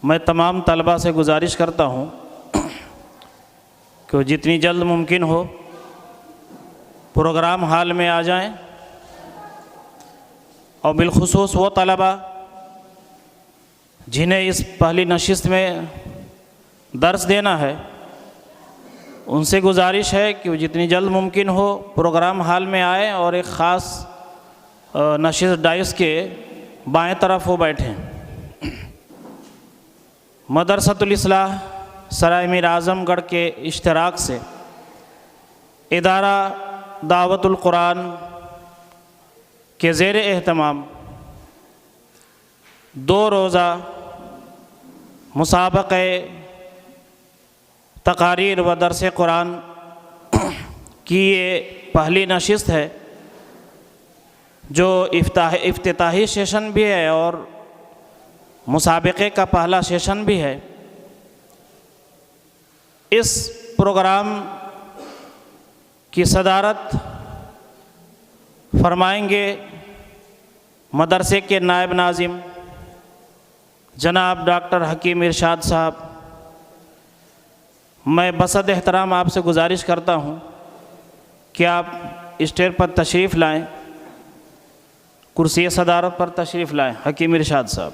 میں تمام طلباء سے گزارش کرتا ہوں کہ وہ جتنی جلد ممکن ہو پروگرام ہال میں آ جائیں، اور بالخصوص وہ طلباء جنہیں اس پہلی نشست میں درس دینا ہے، ان سے گزارش ہے کہ وہ جتنی جلد ممکن ہو پروگرام ہال میں آئیں اور ایک خاص نشست ڈائس کے بائیں طرف وہ بیٹھیں۔ مدرسۃ الاصلاح سرائے میر اعظم گڑھ کے اشتراک سے ادارہ دعوت القرآن کے زیر اہتمام 2 روزہ مسابقہ تقاریر و درس قرآن کی یہ پہلی نشست ہے، جو افتتاحی سیشن بھی ہے اور مسابقے کا پہلا سیشن بھی ہے۔ اس پروگرام کی صدارت فرمائیں گے مدرسے کے نائب ناظم جناب ڈاکٹر حکیم ارشاد صاحب۔ میں بصد احترام آپ سے گزارش کرتا ہوں کہ آپ اسٹیج پر تشریف لائیں، کرسی صدارت پر تشریف لائیں حکیم ارشاد صاحب۔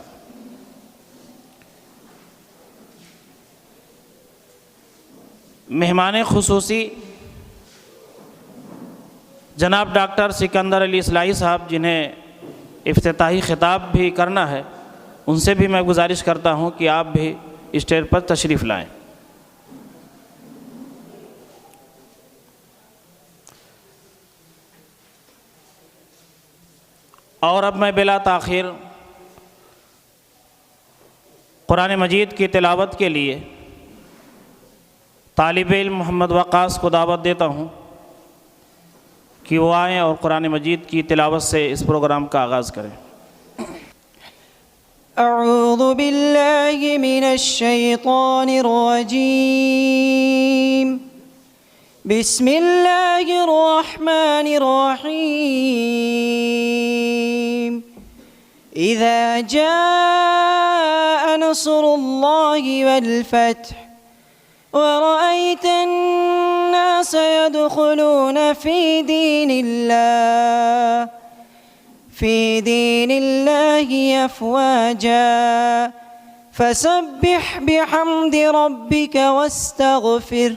مہمان خصوصی جناب ڈاکٹر سکندر علی اصلاحی صاحب، جنہیں افتتاحی خطاب بھی کرنا ہے، ان سے بھی میں گزارش کرتا ہوں کہ آپ بھی اسٹیج پر تشریف لائیں۔ اور اب میں بلا تاخیر قرآن مجید کی تلاوت کے لیے طالب علم محمد وقاص کو دعوت دیتا ہوں کہ وہ آئیں اور قرآن مجید کی تلاوت سے اس پروگرام کا آغاز کریں۔ اعوذ باللہ من الشیطان الرجیم، بسم اللہ الرحمن الرحیم۔ اذا جاء نصر اللہ والفتح ورأيت الناس يدخلون في دين الله أفواجا فسبح بحمد ربك واستغفر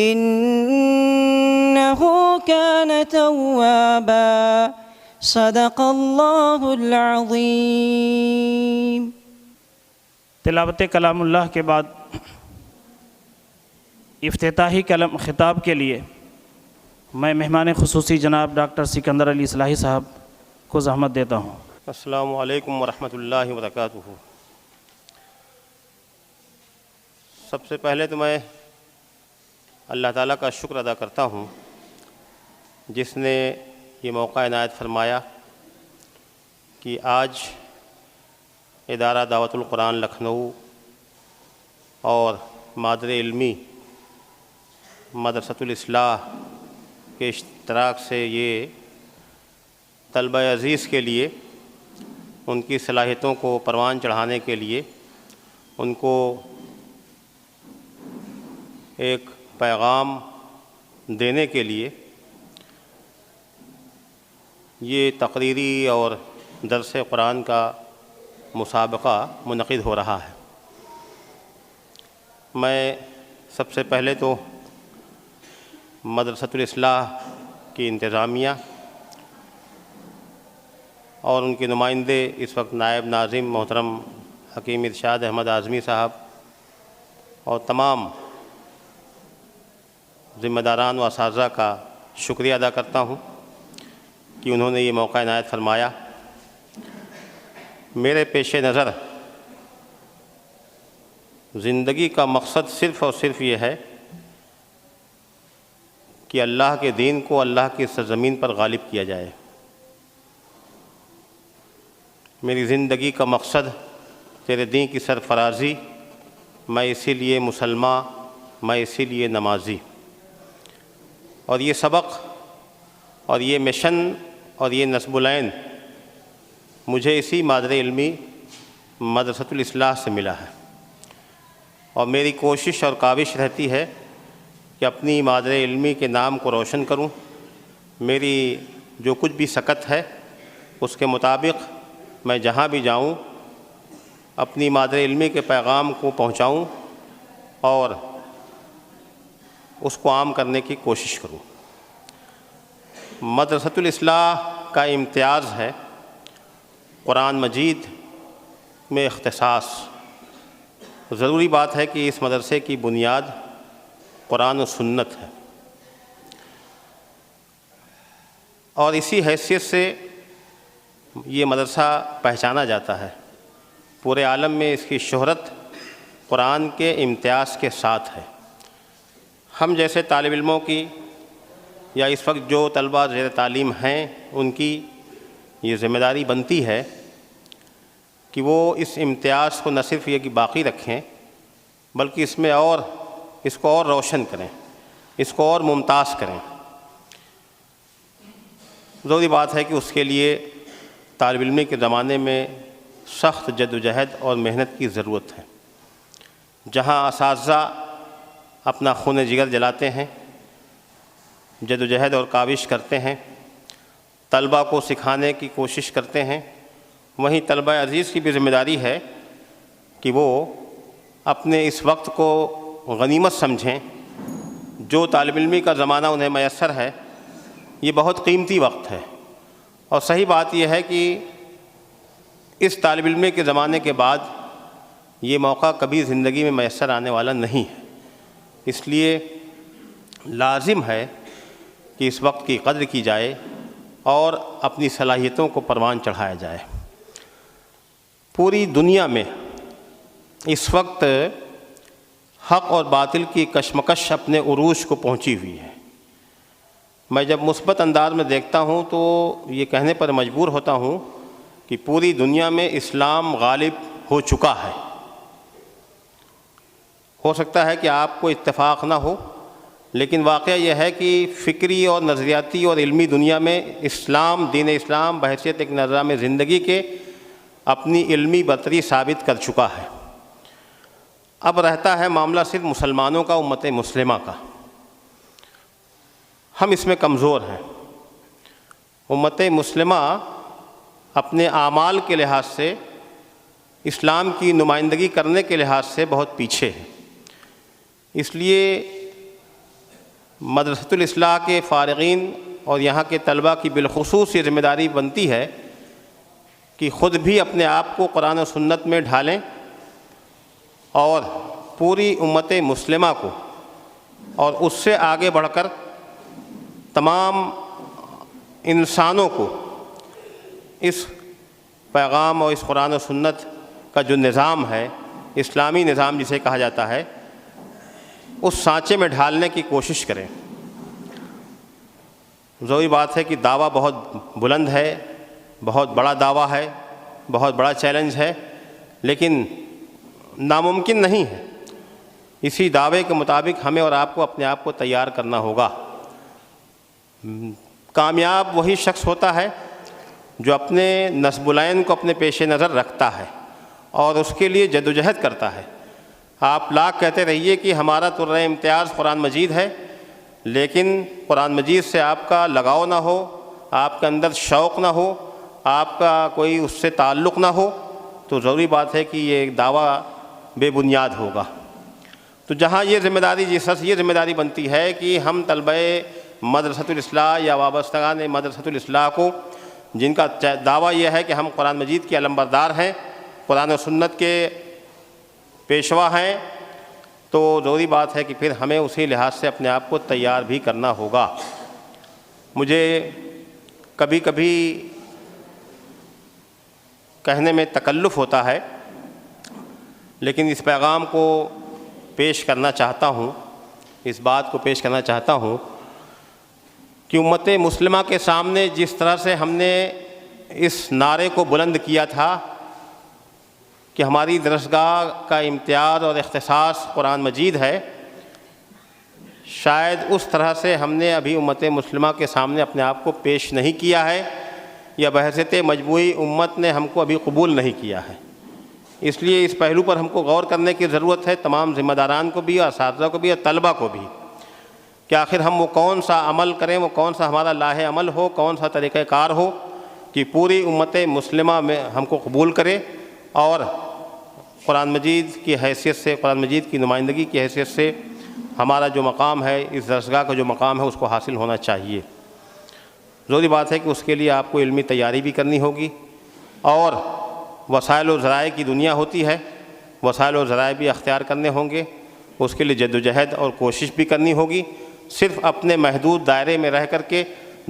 إنه كان توابا صدق الله العظيم۔ تلاوت کلام اللہ کے بعد افتتاحی خطاب کے لیے میں مہمان خصوصی جناب ڈاکٹر سکندر علی اصلاحی صاحب کو زحمت دیتا ہوں۔ السلام علیکم ورحمۃ اللہ وبرکاتہ۔ سب سے پہلے تو میں اللہ تعالیٰ کا شکر ادا کرتا ہوں جس نے یہ موقع عنایت فرمایا کہ آج ادارہ دعوت القرآن لکھنؤ اور مادر علمی مدرسۃ الاصلاح کے اشتراک سے یہ طلبہ عزیز کے لیے ان کی صلاحیتوں کو پروان چڑھانے کے لیے، ان کو ایک پیغام دینے کے لیے یہ تقریری اور درس قرآن کا مسابقہ منعقد ہو رہا ہے۔ میں سب سے پہلے تو مدرسۃ الاصلاح کی انتظامیہ اور ان کے نمائندے اس وقت نائب ناظم محترم حکیم ارشاد احمد اعظمی صاحب اور تمام ذمہ داران و اساتذہ کا شکریہ ادا کرتا ہوں کہ انہوں نے یہ موقع عنایت فرمایا۔ میرے پیش نظر زندگی کا مقصد صرف اور صرف یہ ہے کہ اللہ کے دین کو اللہ کی سرزمین پر غالب کیا جائے۔ میری زندگی کا مقصد تیرے دین کی سرفرازی، میں اسی لیے مسلمان، میں اسی لیے نمازی۔ اور یہ سبق اور یہ مشن اور یہ نصب العین مجھے اسی مادر علمی مدرسۃ الاصلاح سے ملا ہے۔ اور میری کوشش اور کاوش رہتی ہے کہ اپنی مادر علمی کے نام کو روشن کروں، میری جو کچھ بھی سکت ہے اس کے مطابق میں جہاں بھی جاؤں اپنی مادر علمی کے پیغام کو پہنچاؤں اور اس کو عام کرنے کی کوشش کروں۔ مدرسۃ الاصلاح کا امتیاز ہے قرآن مجید میں اختصاص۔ ضروری بات ہے کہ اس مدرسے کی بنیاد قرآن و سنت ہے، اور اسی حیثیت سے یہ مدرسہ پہچانا جاتا ہے۔ پورے عالم میں اس کی شہرت قرآن کے امتیاز کے ساتھ ہے۔ ہم جیسے طالب علموں کی یا اس وقت جو طلباء زیر تعلیم ہیں ان کی یہ ذمہ داری بنتی ہے کہ وہ اس امتیاز کو نہ صرف یہ کہ باقی رکھیں بلکہ اس کو اور روشن کریں، اس کو اور ممتاز کریں۔ ضروری بات ہے کہ اس کے لیے طالب علمی کے زمانے میں سخت جد و جہد اور محنت کی ضرورت ہے۔ جہاں اساتذہ اپنا خون جگر جلاتے ہیں، جد و جہد اور کاوش کرتے ہیں، طلباء کو سکھانے کی کوشش کرتے ہیں، وہیں طلباء عزیز کی بھی ذمہ داری ہے کہ وہ اپنے اس وقت کو غنیمت سمجھیں۔ جو طالب علمی کا زمانہ انہیں میسر ہے یہ بہت قیمتی وقت ہے، اور صحیح بات یہ ہے کہ اس طالب علمی کے زمانے کے بعد یہ موقع کبھی زندگی میں میسر آنے والا نہیں ہے۔ اس لیے لازم ہے کہ اس وقت کی قدر کی جائے اور اپنی صلاحیتوں کو پروان چڑھایا جائے۔ پوری دنیا میں اس وقت حق اور باطل کی کشمکش اپنے عروج کو پہنچی ہوئی ہے۔ میں جب مثبت انداز میں دیکھتا ہوں تو یہ کہنے پر مجبور ہوتا ہوں کہ پوری دنیا میں اسلام غالب ہو چکا ہے۔ ہو سکتا ہے کہ آپ کو اتفاق نہ ہو، لیکن واقعہ یہ ہے کہ فکری اور نظریاتی اور علمی دنیا میں اسلام، دین اسلام بحیثیت ایک نظام زندگی کے اپنی علمی برتری ثابت کر چکا ہے۔ اب رہتا ہے معاملہ صرف مسلمانوں کا، امت مسلمہ کا۔ ہم اس میں کمزور ہیں۔ امت مسلمہ اپنے اعمال کے لحاظ سے، اسلام کی نمائندگی کرنے کے لحاظ سے بہت پیچھے ہے۔ اس لیے مدرسۃ الاصلاح کے فارغین اور یہاں کے طلباء کی بالخصوص یہ ذمہ داری بنتی ہے کہ خود بھی اپنے آپ کو قرآن و سنت میں ڈھالیں اور پوری امت مسلمہ کو اور اس سے آگے بڑھ کر تمام انسانوں کو اس پیغام اور اس قرآن و سنت کا جو نظام ہے، اسلامی نظام جسے کہا جاتا ہے، اس سانچے میں ڈھالنے کی کوشش کریں۔ ضروری بات ہے کہ دعویٰ بہت بلند ہے، بہت بڑا دعویٰ ہے، بہت بڑا چیلنج ہے، لیکن ناممکن نہیں ہے۔ اسی دعوے کے مطابق ہمیں اور آپ کو اپنے آپ کو تیار کرنا ہوگا۔ کامیاب وہی شخص ہوتا ہے جو اپنے نصب العین کو اپنے پیش نظر رکھتا ہے اور اس کے لیے جد و جہد کرتا ہے۔ آپ لاکھ کہتے رہیے کہ ہمارا طرح امتیاز قرآن مجید ہے، لیکن قرآن مجید سے آپ کا لگاؤ نہ ہو، آپ کے اندر شوق نہ ہو، آپ کا کوئی اس سے تعلق نہ ہو، تو ضروری بات ہے کہ یہ دعویٰ بے بنیاد ہوگا۔ تو جہاں یہ ذمہ داری یہ ذمہ داری بنتی ہے کہ ہم طلبہ مدرسۃ الاصلاح یا وابستگان مدرسۃ الاصلاح کو، جن کا دعویٰ یہ ہے کہ ہم قرآن مجید کے علمبردار ہیں، قرآن و سنت کے پیشوا ہیں، تو ضروری بات ہے کہ پھر ہمیں اسی لحاظ سے اپنے آپ کو تیار بھی کرنا ہوگا۔ مجھے کبھی کبھی کہنے میں تکلف ہوتا ہے، لیکن اس پیغام کو پیش کرنا چاہتا ہوں، اس بات کو پیش کرنا چاہتا ہوں کہ امت مسلمہ کے سامنے جس طرح سے ہم نے اس نعرے کو بلند کیا تھا کہ ہماری درسگاہ کا امتیاز اور اختصاص قرآن مجید ہے، شاید اس طرح سے ہم نے ابھی امت مسلمہ کے سامنے اپنے آپ کو پیش نہیں کیا ہے، یا بحیثیت مجموعی امت نے ہم کو ابھی قبول نہیں کیا ہے۔ اس لیے اس پہلو پر ہم کو غور کرنے کی ضرورت ہے، تمام ذمہ داران کو بھی، اساتذہ کو بھی اور طلبہ کو بھی، کہ آخر ہم وہ کون سا عمل کریں، وہ کون سا ہمارا لاہ عمل ہو، کون سا طریقہ کار ہو کہ پوری امت مسلمہ میں ہم کو قبول کرے اور قرآن مجید کی حیثیت سے، قرآن مجید کی نمائندگی کی حیثیت سے ہمارا جو مقام ہے، اس درسگاہ کا جو مقام ہے، اس کو حاصل ہونا چاہیے۔ ضروری بات ہے کہ اس کے لیے آپ کو علمی تیاری بھی کرنی ہوگی، اور وسائل و ذرائع کی دنیا ہوتی ہے، وسائل و ذرائع بھی اختیار کرنے ہوں گے، اس کے لیے جد و جہد اور کوشش بھی کرنی ہوگی۔ صرف اپنے محدود دائرے میں رہ کر کے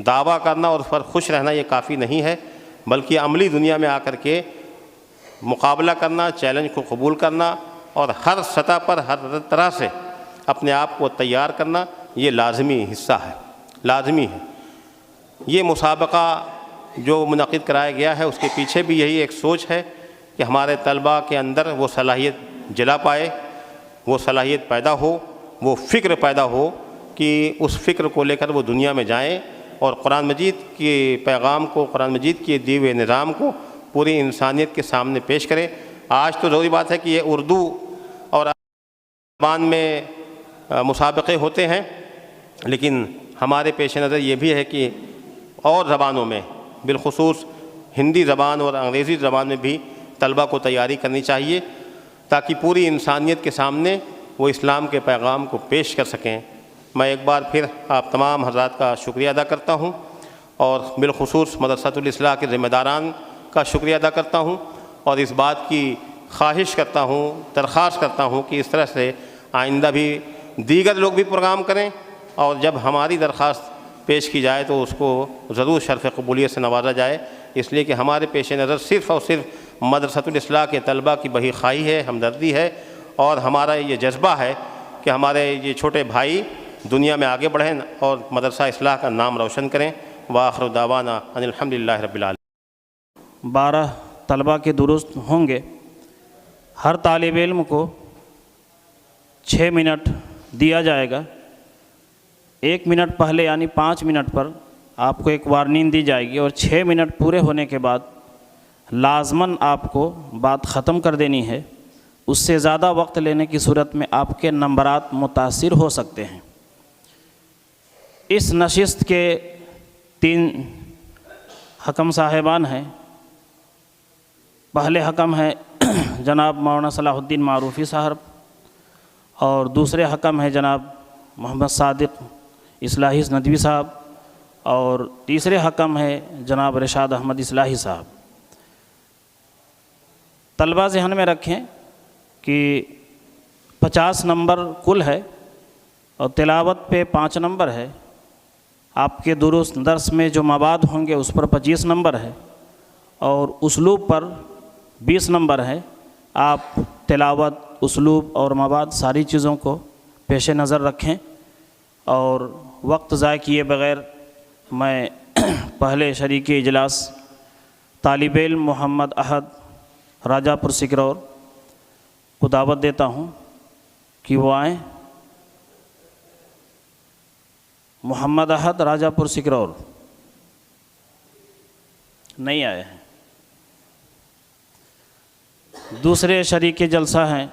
دعویٰ کرنا اور اس پر خوش رہنا یہ کافی نہیں ہے، بلکہ عملی دنیا میں آ کر کے مقابلہ کرنا، چیلنج کو قبول کرنا اور ہر سطح پر ہر طرح سے اپنے آپ کو تیار کرنا، یہ لازمی حصہ ہے، لازمی ہے۔ یہ مسابقہ جو منعقد کرایا گیا ہے، اس کے پیچھے بھی یہی ایک سوچ ہے کہ ہمارے طلباء کے اندر وہ صلاحیت جلا پائے، وہ صلاحیت پیدا ہو، وہ فکر پیدا ہو کہ اس فکر کو لے کر وہ دنیا میں جائیں اور قرآن مجید کے پیغام کو، قرآن مجید کے دیے ہوئے نظام کو پوری انسانیت کے سامنے پیش کریں۔ آج تو ضروری بات ہے کہ یہ اردو اور زبان میں مسابقے ہوتے ہیں، لیکن ہمارے پیش نظر یہ بھی ہے کہ اور زبانوں میں، بالخصوص ہندی زبان اور انگریزی زبان میں بھی طلبہ کو تیاری کرنی چاہیے، تاکہ پوری انسانیت کے سامنے وہ اسلام کے پیغام کو پیش کر سکیں۔ میں ایک بار پھر آپ تمام حضرات کا شکریہ ادا کرتا ہوں، اور بالخصوص مدرسۃ الاصلاح کے ذمہ داران کا شکریہ ادا کرتا ہوں، اور اس بات کی خواہش کرتا ہوں، درخواست کرتا ہوں کہ اس طرح سے آئندہ بھی دیگر لوگ بھی پروگرام کریں، اور جب ہماری درخواست پیش کی جائے تو اس کو ضرور شرف قبولیت سے نوازا جائے، اس لیے کہ ہمارے پیش نظر صرف اور صرف مدرسۃ الاصلاح کے طلبہ کی بہی خواہی ہے، ہمدردی ہے، اور ہمارا یہ جذبہ ہے کہ ہمارے یہ چھوٹے بھائی دنیا میں آگے بڑھیں اور مدرسہ اصلاح کا نام روشن کریں۔ وآخر دعوانا ان الحمدللہ رب العالمین۔ 12 طلبہ کے درست ہوں گے۔ ہر طالب علم کو 6 منٹ دیا جائے گا۔ 1 منٹ پہلے یعنی 5 منٹ پر آپ کو ایک وارننگ دی جائے گی، اور 6 منٹ پورے ہونے کے بعد لازماً آپ کو بات ختم کر دینی ہے۔ اس سے زیادہ وقت لینے کی صورت میں آپ کے نمبرات متاثر ہو سکتے ہیں۔ اس نشست کے 3 حکم صاحبان ہیں۔ پہلے حکم ہیں جناب مولانا صلاح الدین معروفی صاحب، اور دوسرے حکم ہیں جناب محمد صادق اصلاحی ندوی صاحب، اور تیسرے حکم ہیں جناب رشاد احمد اصلاحی صاحب۔ طلبہ ذہن میں رکھیں کہ 50 نمبر کل ہے، اور تلاوت پہ 5 نمبر ہے۔ آپ کے درس میں جو مواد ہوں گے اس پر 25 نمبر ہے، اور اسلوب پر 20 نمبر ہے۔ آپ تلاوت، اسلوب اور مواد ساری چیزوں کو پیش نظر رکھیں، اور وقت ضائع کیے بغیر میں پہلے شریک اجلاس طالب علم محمد احد راجہ پور سکرور کو دعوت دیتا ہوں کہ وہ آئیں۔ محمد احد راجہ پور سکرور نہیں آئے ہیں۔ دوسرے شریک جلسہ ہیں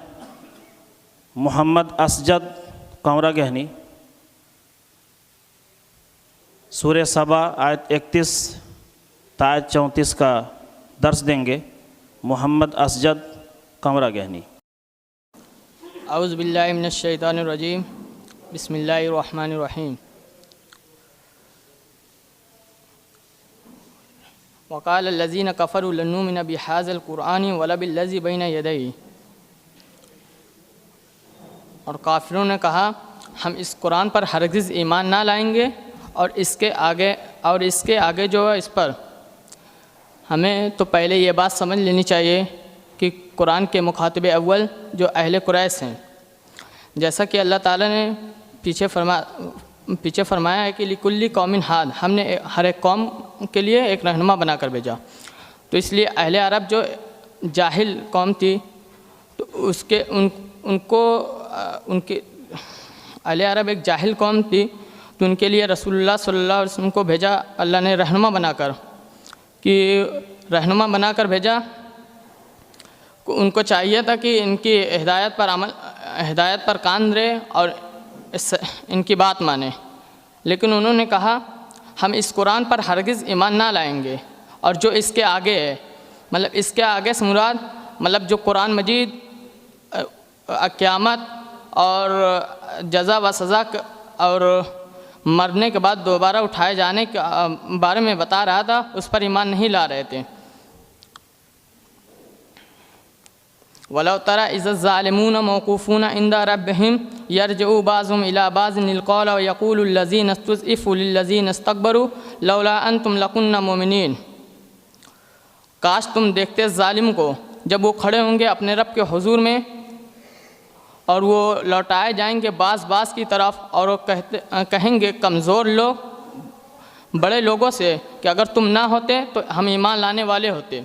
محمد اسجد قمرہ گہنی، سورہ سبا آیت 31 تا آیت 34 کا درس دیں گے محمد اسجد قمرہ گہنی۔ اعوذ باللہ من الشیطان الرجیم، بسم اللہ الرحمن الرحیم۔ وقال الذین کفروا لن نؤمن بهذا القرآن ولا بالذی بین یدیہ، اور کافروں نے کہا ہم اس قرآن پر ہرگز ایمان نہ لائیں گے، اور اس کے آگے جو ہے اس پر ہمیں تو پہلے یہ بات سمجھ لینی چاہیے کہ قرآن کے مخاطب اول جو اہل قریش ہیں، جیسا کہ اللہ تعالیٰ نے پیچھے فرمایا ہے کہ لکل قوم ہاد، ہم نے ہر ایک قوم کے لیے ایک رہنما بنا کر بھیجا۔ تو اس لیے اہل عرب جو جاہل قوم تھی، تو ان کی اہل عرب ایک جاہل قوم تھی، تو ان کے لیے رسول اللہ صلی اللہ علیہ وسلم کو بھیجا اللہ نے رہنما بنا کر، بھیجا، ان کو چاہیے تھا کہ ان کی ہدایت پر کان رہے اور ان کی بات مانے، لیکن انہوں نے کہا ہم اس قرآن پر ہرگز ایمان نہ لائیں گے اور جو اس کے آگے ہے، مطلب اس کے آگے سے مراد مطلب جو قرآن مجید قیامت اور جزا و سزا اور مرنے کے بعد دوبارہ اٹھائے جانے کے بارے میں بتا رہا تھا، اس پر ایمان نہیں لا رہے تھے۔ وَلَوْ تَرَى إِذَا الظَّالِمُونَ مَوْقُوفُونَ عِنْدَ رَبِّهِمْ يَرْجِعُ بَعْضُهُمْ إِلَى بَعْضٍ الْقَوْلَ وَيَقُولُ الَّذِينَ اسْتُضْعِفُوا لِلَّذِينَ اسْتَكْبَرُوا لَوْلَا أَنْتُمْ لَكُنَّا مُؤْمِنِينَ۔ کاش تم دیکھتے ظالم کو جب وہ کھڑے ہوں گے اپنے رب کے حضور میں اور وہ لوٹائے جائیں گے بعض کی طرف، اور وہ کہیں گے کمزور لوگ بڑے لوگوں سے کہ اگر تم نہ ہوتے تو ہم ایمان لانے والے ہوتے۔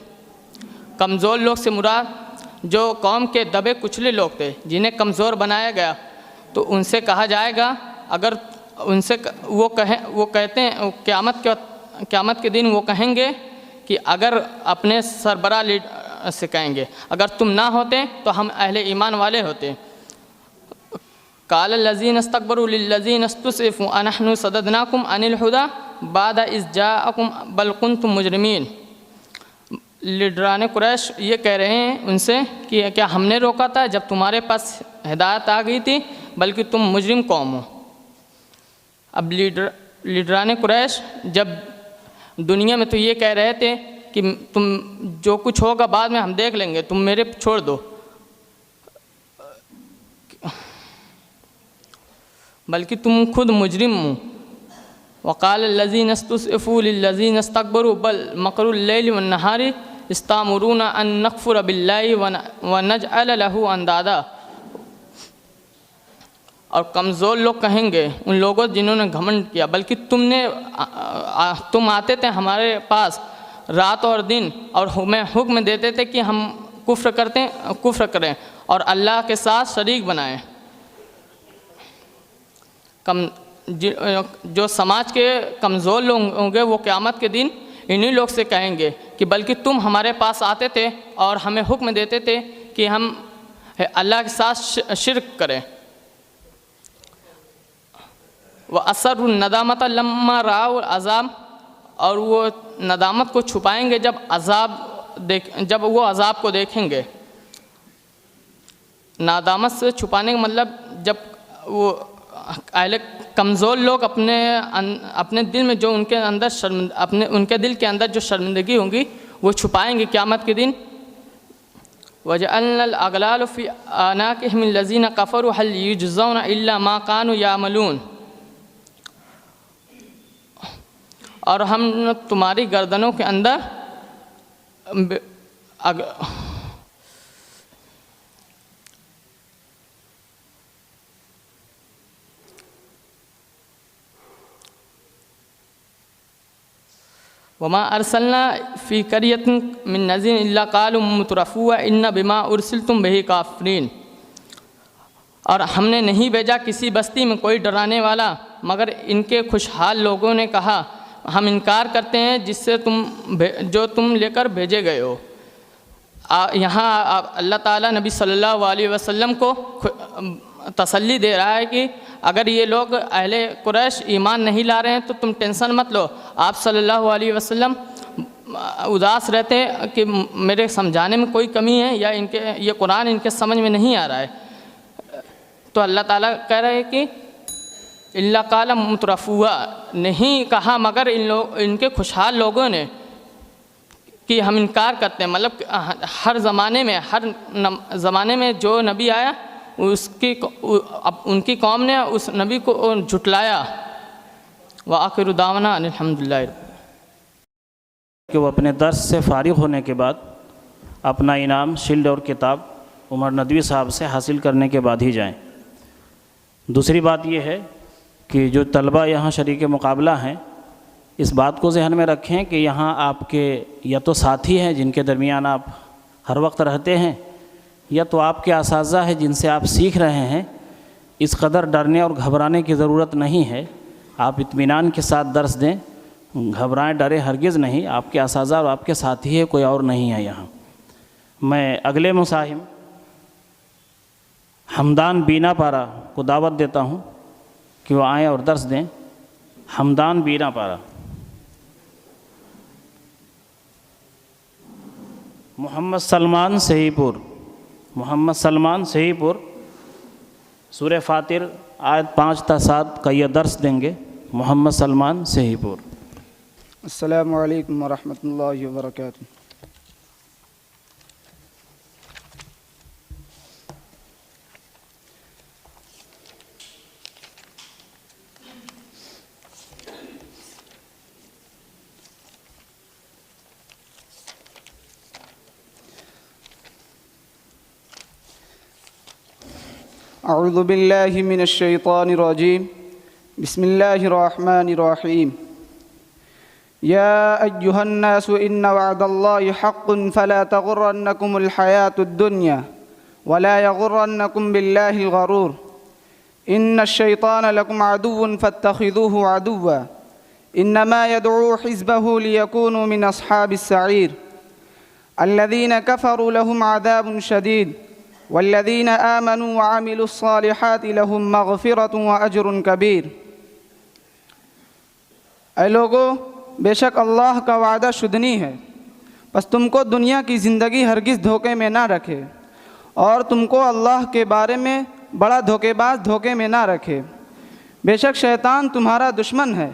کمزور لوگ سے مراد جو قوم کے دبے کچلے لوگ تھے جنہیں کمزور بنایا گیا، تو ان سے کہا جائے گا اگر ان سے وہ کہتے ہیں قیامت کے دن وہ کہیں گے کہ اگر اپنے سربراہ سے کہیں گے اگر تم نہ ہوتے تو ہم اہل ایمان والے ہوتے۔ قال الذین استکبروا للذین استضعفوا انحن صددناکم عن الہدی بعد اذ جاءکم بل کنتم مجرمین۔ لیڈران قریش یہ کہہ رہے ہیں ان سے کہ کیا ہم نے روکا تھا جب تمہارے پاس ہدایت آ گئی تھی، بلکہ تم مجرم قوم ہو۔ اب لیڈران قریش جب دنیا میں تو یہ کہہ رہے تھے کہ تم جو کچھ ہوگا بعد میں ہم دیکھ لیں گے، تم میرے چھوڑ دو، بلکہ تم خود مجرم ہو۔ وقال الذین استضعفوا للذین استکبروا بل مکر اللیل والنہار اذ تأمروننا ان نکفر باللہ ونجعل لہ اندادا۔ اور کمزور لوگ کہیں گے ان لوگوں جنہوں نے گھمنڈ کیا، بلکہ تم آتے تھے ہمارے پاس رات اور دن اور ہمیں حکم دیتے تھے کہ ہم کفر کریں اور اللہ کے ساتھ شریک بنائیں۔ جو سماج کے کمزور لوگ ہوں گے وہ قیامت کے دن انہی لوگ سے کہیں گے کہ بلکہ تم ہمارے پاس آتے تھے اور ہمیں حکم دیتے تھے کہ ہم اللہ کے ساتھ شرک کریں۔ وَأَسَرُّوا النَّدَامَةَ لَمَّا رَأَوُا الْعَذَابَ، اور وہ ندامت کو چھپائیں گے جب وہ عذاب کو دیکھیں گے۔ ندامت سے چھپانے کا مطلب جب وہ اہل کمزور لوگ اپنے دل میں جو ان کے دل کے اندر جو شرمندگی ہوں گی وہ چھپائیں گے قیامت کے دن۔ وَجَعَلْنَا الْأَغْلَالَ فِي أَعْنَاقِهِمِ الَّذِينَ كَفَرُوا هَلْ يُجْزَوْنَ إِلَّا مَا كَانُوا يَعْمَلُونَ۔ اور ہم تمہاری گردنوں کے اندر وما ارسلنا فی قریۃ من نذیر الا قالوا مترفوها ان بما ارسلتم به کافرین۔ اور ہم نے نہیں بھیجا کسی بستی میں کوئی ڈرانے والا مگر ان کے خوشحال لوگوں نے کہا ہم انکار کرتے ہیں جس سے جو تم لے کر بھیجے گئے ہو۔ یہاں اللہ تعالیٰ نبی صلی اللہ علیہ وسلم کو تسلی دے رہا ہے کہ اگر یہ لوگ اہل قریش ایمان نہیں لا رہے ہیں تو تم ٹینشن مت لو۔ آپ صلی اللہ علیہ وسلم اداس رہتے کہ میرے سمجھانے میں کوئی کمی ہے یا یہ قرآن ان کے سمجھ میں نہیں آ رہا ہے، تو اللہ تعالیٰ کہہ رہے ہیں کہ اللہ قال مترفوها، نہیں کہا مگر ان کے خوشحال لوگوں نے کہ ہم انکار کرتے ہیں۔ مطلب ہر زمانے میں جو نبی آیا ان کی قوم نے اس نبی کو جھٹلایا۔ وآخر دعوانا ان الحمدللہ۔ کہ وہ اپنے درس سے فارغ ہونے کے بعد اپنا انعام شیلڈ اور کتاب عمر ندوی صاحب سے حاصل کرنے کے بعد ہی جائیں۔ دوسری بات یہ ہے کہ جو طلبہ یہاں شریک مقابلہ ہیں اس بات کو ذہن میں رکھیں کہ یہاں آپ کے یا تو ساتھی ہیں جن کے درمیان آپ ہر وقت رہتے ہیں، یا تو آپ کے اساتذہ ہیں جن سے آپ سیکھ رہے ہیں۔ اس قدر ڈرنے اور گھبرانے کی ضرورت نہیں ہے، آپ اطمینان کے ساتھ درس دیں، گھبرائیں ڈرے ہرگز نہیں، آپ کے اساتذہ اور آپ کے ساتھی ہے، کوئی اور نہیں ہے یہاں۔ میں اگلے مساہم حمدان بینا پارا کو دعوت دیتا ہوں کہ وہ آئیں اور درس دیں. حمدان بینا پارا. محمد سلمان صحیح پور. محمد سلمان صحیح پور سورہ فاتر آیت 5 تا 7 کا یہ درس دیں گے. محمد سلمان صحیح پور. السلام علیکم ورحمۃ اللہ وبرکاتہ. اعوذ باللہ من الشیطان الرجیم. بسم اللہ الرحمن الرحیم. یا ایہا الناس ان وعد اللہ حق فلا تغرنکم الحیاة الدنیا ولا یغرنکم باللہ الغرور. ان الشیطان لکم عدو فاتخذوه عدوا انما يدعو حزبه ليكونوا من اصحاب السعیر. الذین کفروا لهم عذاب شدید والذین آمنوا وعملوا الصالحات لهم مغفرۃ واجر کبیر. اے لوگو، بے شک اللہ کا وعدہ شدنی ہے، پس تم کو دنیا کی زندگی ہرگز دھوکے میں نہ رکھے اور تم کو اللہ کے بارے میں بڑا دھوکے باز دھوکے میں نہ رکھے. بے شک شیطان تمہارا دشمن ہے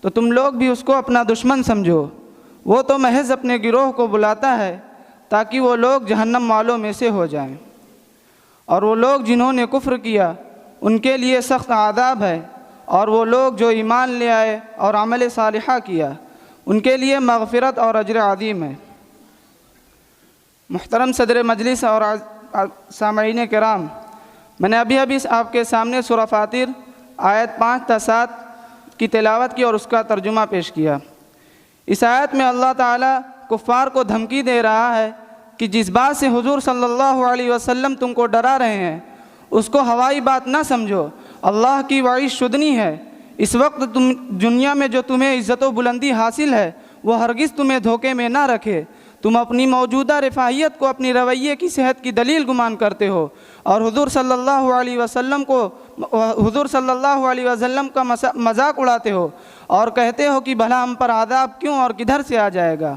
تو تم لوگ بھی اس کو اپنا دشمن سمجھو. وہ تو محض اپنے گروہ کو بلاتا ہے تاکہ وہ لوگ جہنم والوں میں سے ہو جائیں، اور وہ لوگ جنہوں نے کفر کیا ان کے لیے سخت عذاب ہے، اور وہ لوگ جو ایمان لے آئے اور عمل صالحہ کیا ان کے لیے مغفرت اور اجر عظیم ہے. محترم صدر مجلس اور سامعین کرام، میں نے ابھی آپ کے سامنے سورہ فاتر آیت 5 تا 7 کی تلاوت کی اور اس کا ترجمہ پیش کیا. اس آیت میں اللہ تعالیٰ کفار کو دھمکی دے رہا ہے کہ جس بات سے حضور صلی اللہ علیہ وسلم تم کو ڈرا رہے ہیں اس کو ہوائی بات نہ سمجھو. اللہ کی وعید شدنی ہے. اس وقت دنیا میں جو تمہیں عزت و بلندی حاصل ہے وہ ہرگز تمہیں دھوکے میں نہ رکھے. تم اپنی موجودہ رفاہیت کو اپنی رویے کی صحت کی دلیل گمان کرتے ہو اور حضور صلی اللہ علیہ وسلم کا مذاق اڑاتے ہو اور کہتے ہو کہ بھلا ہم پر عذاب کیوں اور کدھر سے آ جائے گا.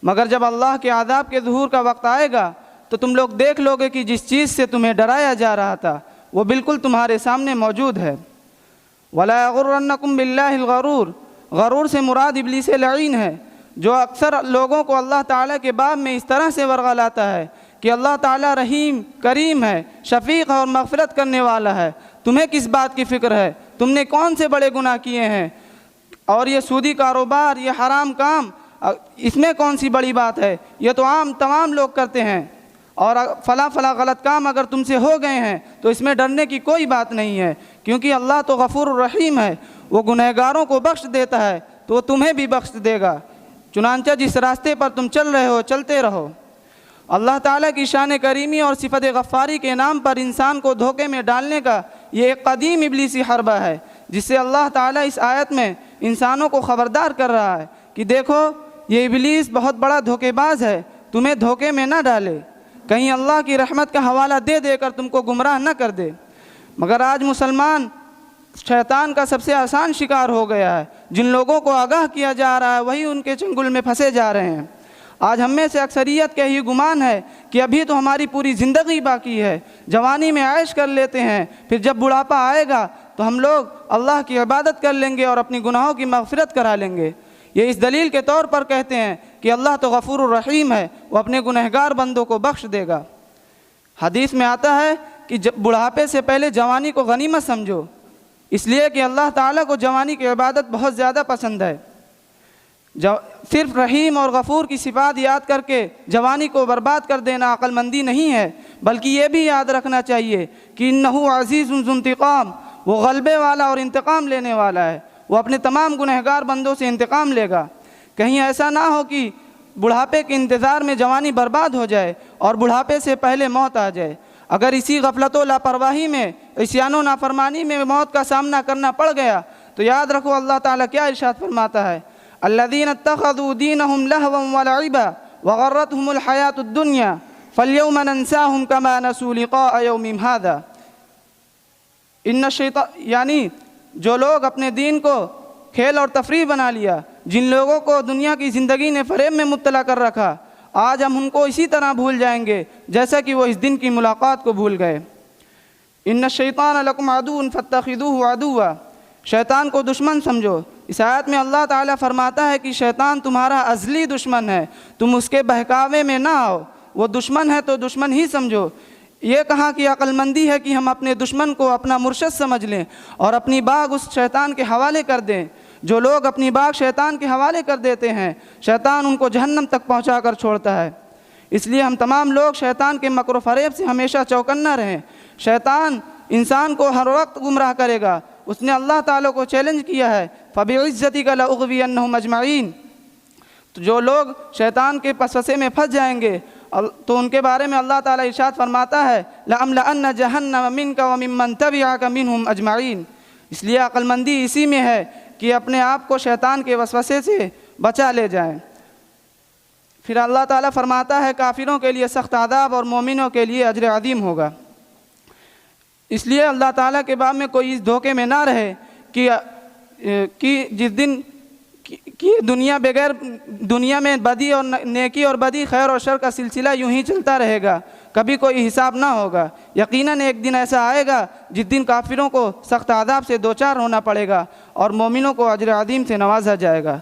مگر جب اللہ کے عذاب کے ظہور کا وقت آئے گا تو تم لوگ دیکھ لو گے کہ جس چیز سے تمہیں ڈرایا جا رہا تھا وہ بالکل تمہارے سامنے موجود ہے. وَلَا يَغُرَّنَّكُمْ بِاللَّهِ الْغَرُورُ. غرور سے مراد ابلیس لعین ہے، جو اکثر لوگوں کو اللہ تعالیٰ کے باب میں اس طرح سے ورغلاتا ہے کہ اللہ تعالیٰ رحیم کریم ہے، شفیق اور مغفرت کرنے والا ہے. تمہیں کس بات کی فکر ہے؟ تم نے کون سے بڑے گناہ کیے ہیں؟ اور یہ سودی کاروبار، یہ حرام کام، اس میں کون سی بڑی بات ہے؟ یہ تو تمام لوگ کرتے ہیں. اور فلاں غلط کام اگر تم سے ہو گئے ہیں تو اس میں ڈرنے کی کوئی بات نہیں ہے، کیونکہ اللہ تو غفور الرحیم ہے. وہ گنہگاروں کو بخش دیتا ہے تو وہ تمہیں بھی بخش دے گا. چنانچہ جس راستے پر تم چل رہے ہو چلتے رہو. اللہ تعالیٰ کی شان کریمی اور صفت غفاری کے نام پر انسان کو دھوکے میں ڈالنے کا یہ ایک قدیم ابلیسی حربہ ہے، جس سے اللہ تعالیٰ اس آیت میں انسانوں کو خبردار کر رہا ہے کہ دیکھو یہ ابلیس بہت بڑا دھوکے باز ہے، تمہیں دھوکے میں نہ ڈالے، کہیں اللہ کی رحمت کا حوالہ دے دے کر تم کو گمراہ نہ کر دے. مگر آج مسلمان شیطان کا سب سے آسان شکار ہو گیا ہے. جن لوگوں کو آگاہ کیا جا رہا ہے وہی ان کے چنگل میں پھنسے جا رہے ہیں. آج ہم میں سے اکثریت کے ہی گمان ہے کہ ابھی تو ہماری پوری زندگی باقی ہے، جوانی میں عیش کر لیتے ہیں، پھر جب بڑھاپا آئے گا تو ہم لوگ اللہ کی عبادت کر لیں گے اور اپنی گناہوں کی مغفرت کرا لیں گے. یہ اس دلیل کے طور پر کہتے ہیں کہ اللہ تو غفور الرحیم ہے، وہ اپنے گنہگار بندوں کو بخش دے گا. حدیث میں آتا ہے کہ بڑھاپے سے پہلے جوانی کو غنیمت سمجھو، اس لیے کہ اللہ تعالیٰ کو جوانی کی عبادت بہت زیادہ پسند ہے. صرف رحیم اور غفور کی صفات یاد کر کے جوانی کو برباد کر دینا عقل مندی نہیں ہے، بلکہ یہ بھی یاد رکھنا چاہیے کہ انہ عزیز ذو انتقام، وہ غلبے والا اور انتقام لینے والا ہے. وہ اپنے تمام گنہگار بندوں سے انتقام لے گا. کہیں ایسا نہ ہو کہ بڑھاپے کے انتظار میں جوانی برباد ہو جائے اور بڑھاپے سے پہلے موت آ جائے. اگر اسی غفلت و لاپرواہی میں، عصیان و نافرمانی میں موت کا سامنا کرنا پڑ گیا تو یاد رکھو اللہ تعالیٰ کیا ارشاد فرماتا ہے، الذین اتخذوا دینہم لہوا ولعبا وغرتہم الحیاۃ الدنیا فَالْيَوْمَ نَنْسَاهُمْ كَمَا نَسُوا لِقَاءَ يَوْمِهِمْ هَذَا ان الشیطان، یعنی جو لوگ اپنے دین کو کھیل اور تفریح بنا لیا، جن لوگوں کو دنیا کی زندگی نے فریب میں مبتلا کر رکھا، آج ہم ان کو اسی طرح بھول جائیں گے جیسا کہ وہ اس دن کی ملاقات کو بھول گئے۔ ان الشیطان لکم عدو فاتخذوہ عدوا، شیطان کو دشمن سمجھو۔ اس آیت میں اللہ تعالیٰ فرماتا ہے کہ شیطان تمہارا ازلی دشمن ہے، تم اس کے بہکاوے میں نہ آؤ، وہ دشمن ہے تو دشمن ہی سمجھو۔ یہ کہا کہ عقل مندی ہے کہ ہم اپنے دشمن کو اپنا مرشد سمجھ لیں اور اپنی باغ اس شیطان کے حوالے کر دیں۔ جو لوگ اپنی باغ شیطان کے حوالے کر دیتے ہیں، شیطان ان کو جہنم تک پہنچا کر چھوڑتا ہے۔ اس لیے ہم تمام لوگ شیطان کے مکر و فریب سے ہمیشہ چوکنا رہیں۔ شیطان انسان کو ہر وقت گمراہ کرے گا۔ اس نے اللہ تعالیٰ کو چیلنج کیا ہے، فَبِعِزَّتِكَ لَأُغْوِيَنَّهُمْ أَجْمَعِينَ۔ تو جو لوگ شیطان کے وسوسے میں پھنس جائیں گے تو ان کے بارے میں اللہ تعالیٰ ارشاد فرماتا ہے، لَأَمْلَأَنَّ جَهَنَّمَ مِنْكَ وَمِمَّنْ تَبِعَكَ مِنْهُمْ أَجْمَعِينَ۔ اس لیے عقل مندی اسی میں ہے کہ اپنے آپ کو شیطان کے وسوسے سے بچا لے جائیں۔ پھر اللہ تعالیٰ فرماتا ہے کافروں کے لیے سخت عذاب اور مومنوں کے لیے اجر عظیم ہوگا۔ اس لیے اللہ تعالیٰ کے باب میں کوئی اس دھوکے میں نہ رہے کہ جس دن کہ دنیا میں بدی اور نیکی اور بدی، خیر اور شر کا سلسلہ یوں ہی چلتا رہے گا، کبھی کوئی حساب نہ ہوگا۔ یقیناً ایک دن ایسا آئے گا جس دن کافروں کو سخت عذاب سے دوچار ہونا پڑے گا اور مومنوں کو اجر عظیم سے نوازا جائے گا۔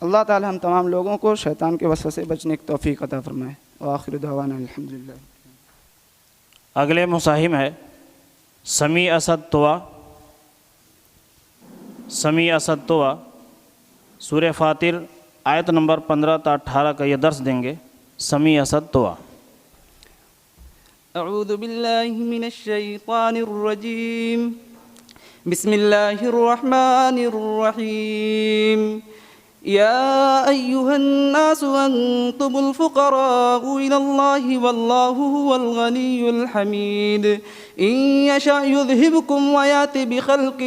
اللہ تعالی ہم تمام لوگوں کو شیطان کے وسوسے سے بچنے کی توفیق عطا فرمائے۔ وآخر دعوانا الحمدللہ۔ اگلے مصاحم ہے سمیع اسد طوا۔ سمیع اسد طوا سورہ فاطر آیت نمبر 15 تا 18 کا یہ درس دیں گے۔ سمیع اسد طوا۔ اعوذ باللہ من الشیطان الرجیم، بسم اللہ الرحمن الرحیم۔ يا أيها الناس أنتم الفقراء إلى الله والله هو الغني الحميد إن يشأ يذهبكم ويأتي بخلق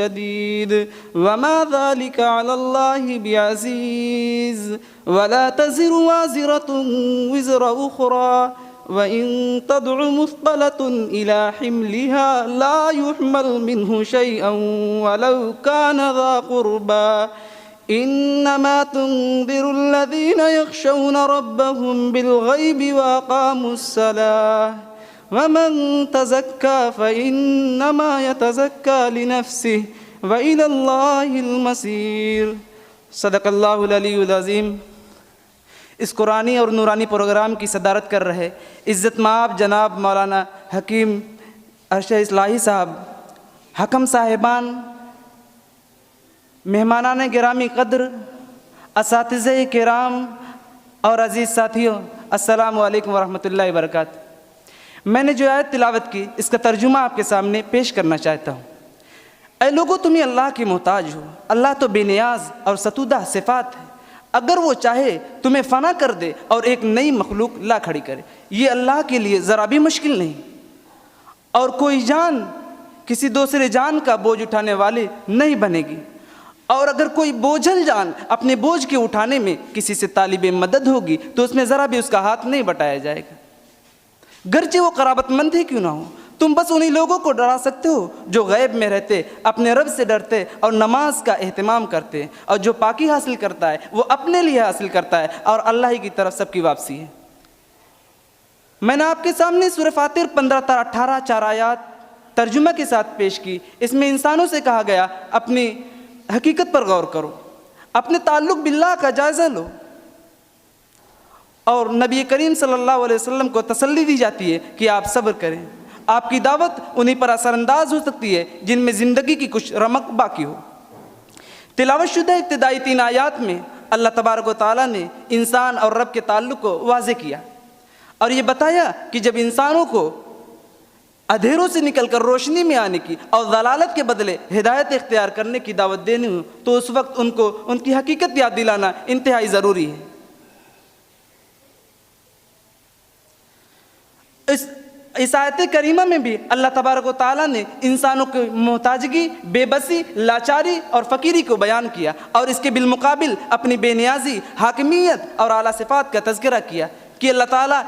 جديد وما ذلك على الله بعزيز ولا تزر وازرة وزر أخرى وإن تدع مثقلة إلى حملها لا يحمل منه شيئا ولو كان ذا قربى إنما تنذر الذين يخشون ربهم بالغيب وأقاموا الصلاة ومن تزكى فإنما يتزكى لنفسه وإلى الله المصير۔ صدق اللہ العلی العظیم۔ اس قرآنی اور نورانی پروگرام کی صدارت کر رہے عزت مآب جناب مولانا حکیم ارشد اصلاحی صاحب، حکم صاحبان، مہمانان گرامی قدر، اساتذہ کرام اور عزیز ساتھیوں، السلام علیکم ورحمۃ اللہ وبرکاتہ۔ میں نے جو آیت تلاوت کی اس کا ترجمہ آپ کے سامنے پیش کرنا چاہتا ہوں۔ اے لوگو تم اللہ کے محتاج ہو، اللہ تو بے نیاز اور ستودہ صفات ہے، اگر وہ چاہے تمہیں فنا کر دے اور ایک نئی مخلوق لا کھڑی کرے، یہ اللہ کے لیے ذرا بھی مشکل نہیں، اور کوئی جان کسی دوسرے جان کا بوجھ اٹھانے والی نہیں بنے گی، اور اگر کوئی بوجھل جان اپنے بوجھ کے اٹھانے میں کسی سے طالب مدد ہوگی تو اس میں ذرا بھی اس کا ہاتھ نہیں بٹایا جائے گا، گرچہ وہ قرابت مند ہی کیوں نہ ہو۔ تم بس انہی لوگوں کو ڈرا سکتے ہو جو غیب میں رہتے، اپنے رب سے ڈرتے اور نماز کا اہتمام کرتے، اور جو پاکی حاصل کرتا ہے وہ اپنے لیے حاصل کرتا ہے اور اللہ ہی کی طرف سب کی واپسی ہے۔ میں نے آپ کے سامنے سورہ فاطر 15 تا 18 4 آیات ترجمہ کے ساتھ پیش کی۔ اس میں انسانوں سے کہا گیا اپنی حقیقت پر غور کرو، اپنے تعلق باللہ کا جائزہ لو، اور نبی کریم صلی اللہ علیہ وسلم کو تسلی دی جاتی ہے کہ آپ صبر کریں۔ آپ کی دعوت انہی پر اثر انداز ہو سکتی ہے جن میں زندگی کی کچھ رمق باقی ہو۔ تلاوت شدہ ابتدائی 3 آیات میں اللہ تبارک و تعالیٰ نے انسان اور رب کے تعلق کو واضح کیا اور یہ بتایا کہ جب انسانوں کو اندھیروں سے نکل کر روشنی میں آنے کی اور ضلالت کے بدلے ہدایت اختیار کرنے کی دعوت دینی ہو تو اس وقت ان کو ان کی حقیقت یاد دلانا انتہائی ضروری ہے۔ اس آیت کریمہ میں بھی اللہ تبارک و تعالیٰ نے انسانوں کی محتاجگی، بے بسی، لاچاری اور فقیری کو بیان کیا اور اس کے بالمقابل اپنی بے نیازی، حاکمیت اور اعلیٰ صفات کا تذکرہ کیا کہ اللہ تعالیٰ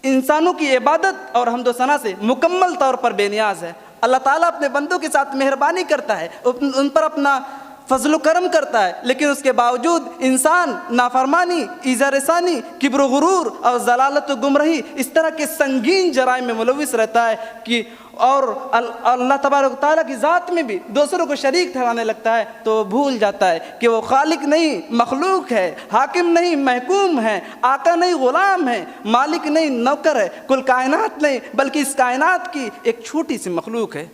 انسانوں کی عبادت اور حمد و ثنا سے مکمل طور پر بے نیاز ہے۔ اللہ تعالیٰ اپنے بندوں کے ساتھ مہربانی کرتا ہے، ان پر اپنا فضل و کرم کرتا ہے، لیکن اس کے باوجود انسان نافرمانی، ایذا رسانی، کبر و غرور اور ضلالت و گمراہی اس طرح کے سنگین جرائم میں ملوث رہتا ہے کہ اور اللہ تبارک و تعالیٰ کی ذات میں بھی دوسروں کو شریک ٹھہرانے لگتا ہے، تو وہ بھول جاتا ہے کہ وہ خالق نہیں مخلوق ہے، حاکم نہیں محکوم ہے، آقا نہیں غلام ہے، مالک نہیں نوکر ہے، کل کائنات نہیں بلکہ اس کائنات کی ایک چھوٹی سی مخلوق ہے۔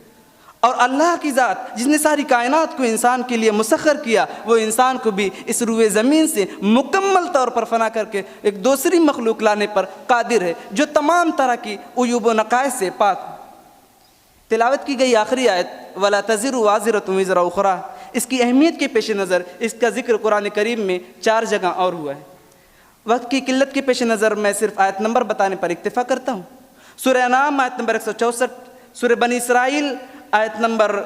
اور اللہ کی ذات جس نے ساری کائنات کو انسان کے لیے مسخر کیا، وہ انسان کو بھی اس روئے زمین سے مکمل طور پر فنا کر کے ایک دوسری مخلوق لانے پر قادر ہے جو تمام طرح کی عیوب و نقائص سے پاک ہے۔ تلاوت کی گئی آخری آیت وَلَا تَزِرُ وَازِرَةٌ وِزْرَ أُخْرَىٰ، اس کی اہمیت کے پیش نظر اس کا ذکر قرآن کریم میں 4 جگہ اور ہوا ہے۔ وقت کی قلت کے پیش نظر میں صرف آیت نمبر بتانے پر اکتفا کرتا ہوں۔ سورہ انعام آیت نمبر 164، سورہ بنی اسرائیل آیت نمبر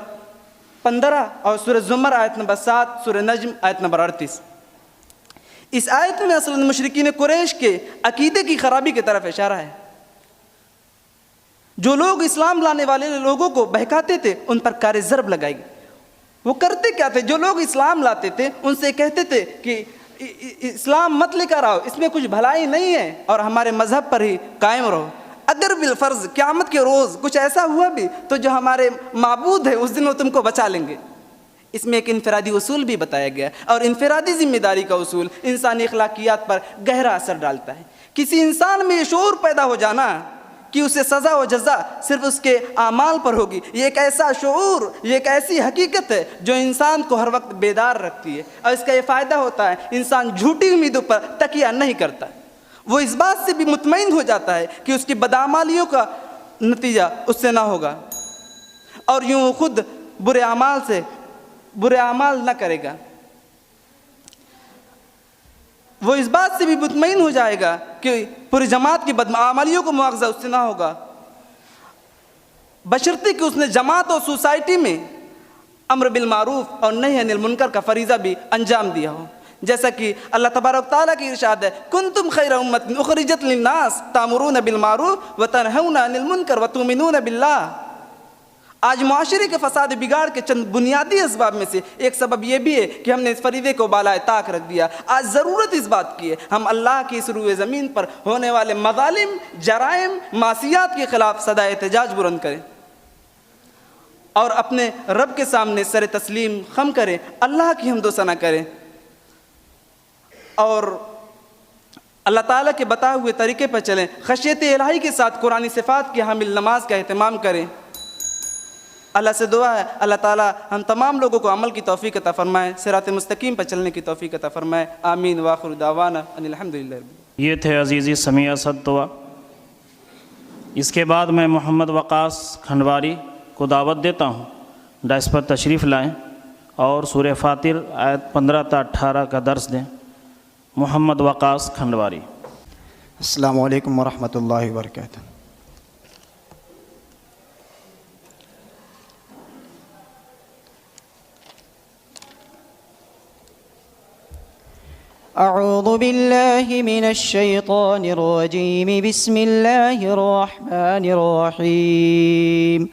15 اور سورہ زمر آیت نمبر 7، سورہ نجم آیت نمبر 38۔ اس آیت میں اصل مشرکین قریش کے عقیدے کی خرابی کی طرف اشارہ ہے۔ جو لوگ اسلام لانے والے لوگوں کو بہکاتے تھے ان پر کار ضرب لگائی گئی۔ وہ کرتے کیا تھے؟ جو لوگ اسلام لاتے تھے ان سے کہتے تھے کہ اسلام مت لے کر آؤ، اس میں کچھ بھلائی نہیں ہے اور ہمارے مذہب پر ہی قائم رہو۔ اگر بالفرض قیامت کے روز کچھ ایسا ہوا بھی تو جو ہمارے معبود ہے اس دن وہ تم کو بچا لیں گے۔ اس میں ایک انفرادی اصول بھی بتایا گیا اور انفرادی ذمہ داری کا اصول انسانی اخلاقیات پر گہرا اثر ڈالتا ہے۔ کسی انسان میں یہ شعور پیدا ہو جانا کہ اسے سزا و جزا صرف اس کے اعمال پر ہوگی، یہ ایک ایسا شعور، یہ ایک ایسی حقیقت ہے جو انسان کو ہر وقت بیدار رکھتی ہے، اور اس کا یہ فائدہ ہوتا ہے انسان جھوٹی امیدوں پر تکیہ نہیں کرتا، وہ اس بات سے بھی مطمئن ہو جاتا ہے کہ اس کی بدعمالیوں کا نتیجہ اس سے نہ ہوگا اور یوں خود برے اعمال نہ کرے گا۔ وہ اس بات سے بھی مطمئن ہو جائے گا کہ پوری جماعت کی بدعمالیوں کو مواخذہ اس سے نہ ہوگا، بشرطے کہ اس نے جماعت اور سوسائٹی میں امر بالمعروف اور نہی عن المنکر کا فریضہ بھی انجام دیا ہو، جیسا کہ اللہ تبارک تعالیٰ کی ارشاد ہے کنتم خیر امت اخرجت للناس تامرون بالمعروف وتنہون عن المنکر وتؤمنون باللہ۔ آج معاشرے کے فساد بگاڑ کے چند بنیادی اسباب میں سے ایک سبب یہ بھی ہے کہ ہم نے اس فریضے کو بالائے طاق رکھ دیا۔ آج ضرورت اس بات کی ہے ہم اللہ کی اس روئے زمین پر ہونے والے مظالم، جرائم، معصیات کے خلاف صدائے احتجاج بلند کریں اور اپنے رب کے سامنے سر تسلیم خم کریں، اللہ کی حمد و ثنا کریں اور اللہ تعالیٰ کے بتائے ہوئے طریقے پر چلیں، خشیت الہی کے ساتھ قرآنی صفات کی حامل نماز کا اہتمام کریں۔ اللہ سے دعا ہے اللہ تعالیٰ ہم تمام لوگوں کو عمل کی توفیق عطا فرمائے، صراط مستقیم پر چلنے کی توفیق عطا فرمائے، آمین وآخر دعوانا ان الحمدللہ۔ یہ تھے عزیزی سمیع اسد دعا۔ اس کے بعد میں محمد وقاص کھنڈواری کو دعوت دیتا ہوں ڈائس پر تشریف لائیں اور سورہ فاطر آیت 15 تا 18 کا درس دیں۔ محمد وقاص کھنڈواری۔ السلام علیکم ورحمۃ اللہ وبرکاتہ۔ اعوذ باللہ من الشیطان الرجیم بسم اللہ الرحمن الرحیم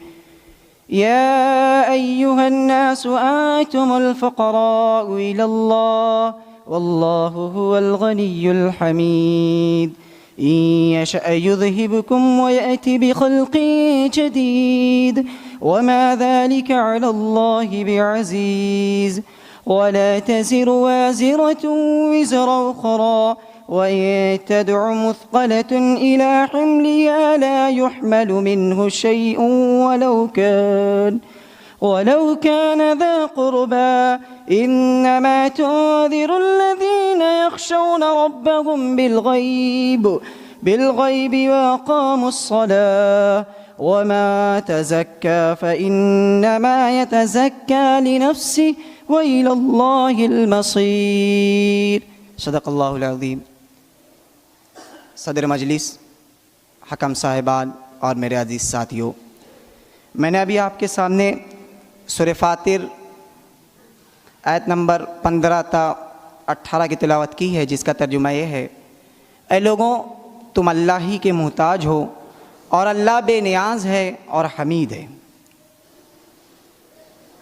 یا ایہا الناس انتم الفقراء الی اللہ واللہ هو الغنی الحمید ان یشأ یذہبکم ویأت بخلق جدید وما ذلك علی اللہ بعزیز ولا تزر وازرة وزر أخرى وإن تدع مثقلة إلى حملها لا يحمل منه شيء ولو كان ذا قربى إنما تنذر الذين يخشون ربهم بالغيب وأقاموا الصلاة وما تزكى فإنما يتزكى لنفسه وإلى الله المصير۔ صدق اللہ العظیم۔ صدر مجلس، حکم صاحبان اور میرے عزیز ساتھیوں، میں نے ابھی آپ کے سامنے سورہ فاطر آیت نمبر 15 تا 18 کی تلاوت کی ہے، جس کا ترجمہ یہ ہے اے لوگوں تم اللہ ہی کے محتاج ہو اور اللہ بے نیاز ہے اور حمید ہے.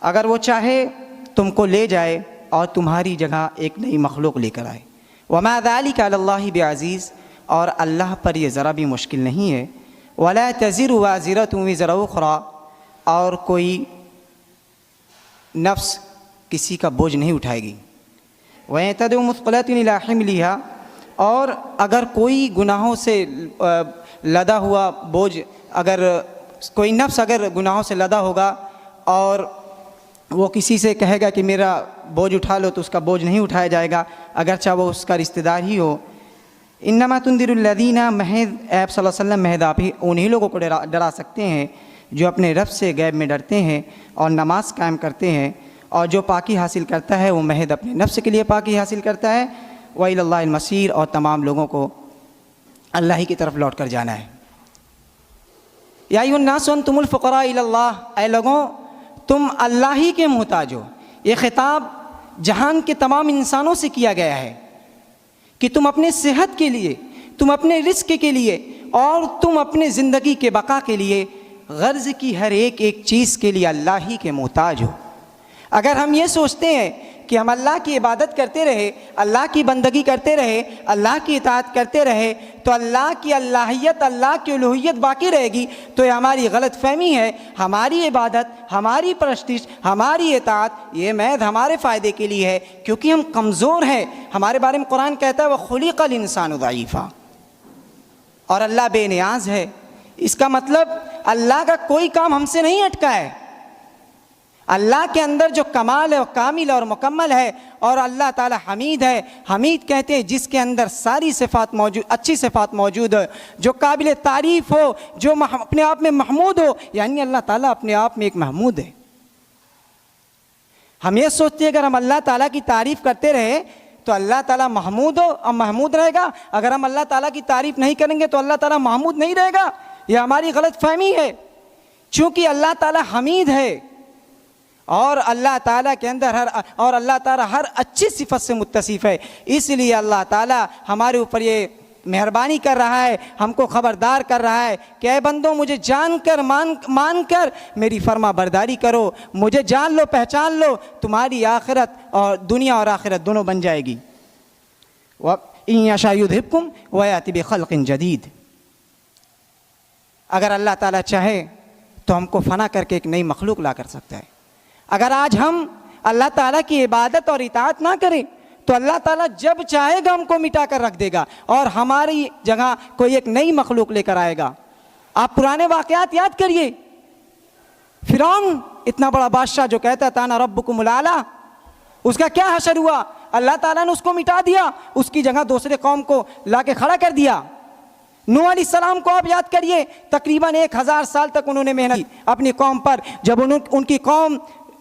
اگر وہ چاہے تم کو لے جائے اور تمہاری جگہ ایک نئی مخلوق لے کر آئے. وما ذلک علی اللہ بعزیز، اور اللہ پر یہ ذرا بھی مشکل نہیں ہے. ولا تزر وازرۃ وزر اخری، اور کوئی نفس کسی کا بوجھ نہیں اٹھائے گی. وَيَتَدْعُ مُثْقَلَةٍ إِلَىٰ حِمْلِهَا، اور اگر کوئی گناہوں سے لدا ہوا بوجھ، اگر کوئی نفس اگر گناہوں سے لدا ہوگا اور وہ کسی سے کہے گا کہ میرا بوجھ اٹھا لو، تو اس کا بوجھ نہیں اٹھایا جائے گا اگرچہ وہ اس کا رشتہ دار ہی ہو. انما تنذر الذین، محض آپ صلی اللہ علیہ وسلم محض آپ ہی انہی لوگوں کو ڈرا سکتے ہیں جو اپنے رب سے غیب میں ڈرتے ہیں اور نماز قائم کرتے ہیں. اور جو پاکی حاصل کرتا ہے وہ محض اپنے نفس کے لیے پاکی حاصل کرتا ہے. وَإِلَى اللَّهِ الْمَصِيرُ، اور تمام لوگوں کو اللہ ہی کی طرف لوٹ کر جانا ہے. یا ایھا الناس انتم الفقراء الی اللہ، اے لوگوں تم اللہ ہی کے محتاج ہو. یہ خطاب جہان کے تمام انسانوں سے کیا گیا ہے کہ تم اپنے صحت کے لیے، تم اپنے رزق کے لیے اور تم اپنے زندگی کے بقا کے لیے، غرض کی ہر ایک چیز کے لیے اللہ ہی کے محتاج ہو. اگر ہم یہ سوچتے ہیں کہ ہم اللہ کی عبادت کرتے رہے، اللہ کی بندگی کرتے رہے، اللہ کی اطاعت کرتے رہے تو اللہ کی اللہیت، اللہ کی الوہیت باقی رہے گی، تو یہ ہماری غلط فہمی ہے. ہماری عبادت، ہماری پرستش، ہماری اطاعت یہ محض ہمارے فائدے کے لیے ہے، کیونکہ ہم کمزور ہیں. ہمارے بارے میں قرآن کہتا ہے وَخُلِقَ الْإِنسَانُ ضَعِيفًا، اور اللہ بے نیاز ہے. اس کا مطلب اللہ کا کوئی کام ہم سے نہیں اٹکا ہے. اللہ کے اندر جو کمال ہے وہ کامل اور مکمل ہے. اور اللہ تعالی حمید ہے. حمید کہتے ہیں جس کے اندر ساری صفات موجود، اچھی صفات موجود ہو، جو قابل تعریف ہو، جو اپنے آپ میں محمود ہو. یعنی اللہ تعالیٰ اپنے آپ میں ایک محمود ہے. ہم یہ سوچتے ہیں اگر ہم اللہ تعالیٰ کی تعریف کرتے رہے تو اللہ تعالیٰ محمود ہو اور محمود رہے گا. اگر ہم اللہ تعالیٰ کی تعریف نہیں کریں گے تو اللہ تعالیٰ محمود نہیں رہے گا. یہ ہماری غلط فہمی ہے. چونکہ اللہ تعالیٰ حمید ہے اور اللہ تعالیٰ کے اندر اللہ تعالیٰ ہر اچھی صفت سے متصف ہے، اس لیے اللہ تعالیٰ ہمارے اوپر یہ مہربانی کر رہا ہے، ہم کو خبردار کر رہا ہے کہ اے بندوں مجھے جان کر مان کر میری فرما برداری کرو، مجھے جان لو، پہچان لو، تمہاری آخرت اور دنیا اور آخرت دونوں بن جائے گی. وَإِن يَشَأْ يُذْهِبْكُمْ وَيَأْتِ بِخَلْقٍ جَدِيدٍ، اگر اللہ تعالیٰ چاہے تو ہم کو فنا کر کے ایک نئی مخلوق لا کر سکتا ہے. اگر آج ہم اللہ تعالیٰ کی عبادت اور اطاعت نہ کریں تو اللہ تعالیٰ جب چاہے گا ہم کو مٹا کر رکھ دے گا اور ہماری جگہ کوئی ایک نئی مخلوق لے کر آئے گا. آپ پرانے واقعات یاد کریے. فرعون اتنا بڑا بادشاہ جو کہتا تھا انا ربکم الاعلی، اس کا کیا حشر ہوا؟ اللہ تعالیٰ نے اس کو مٹا دیا، اس کی جگہ دوسرے قوم کو لا کے کھڑا کر دیا. نوح علیہ السلام کو آپ یاد کریے، تقریباً 1000 سال تک انہوں نے محنت کی اپنی قوم پر. جب ان کی قوم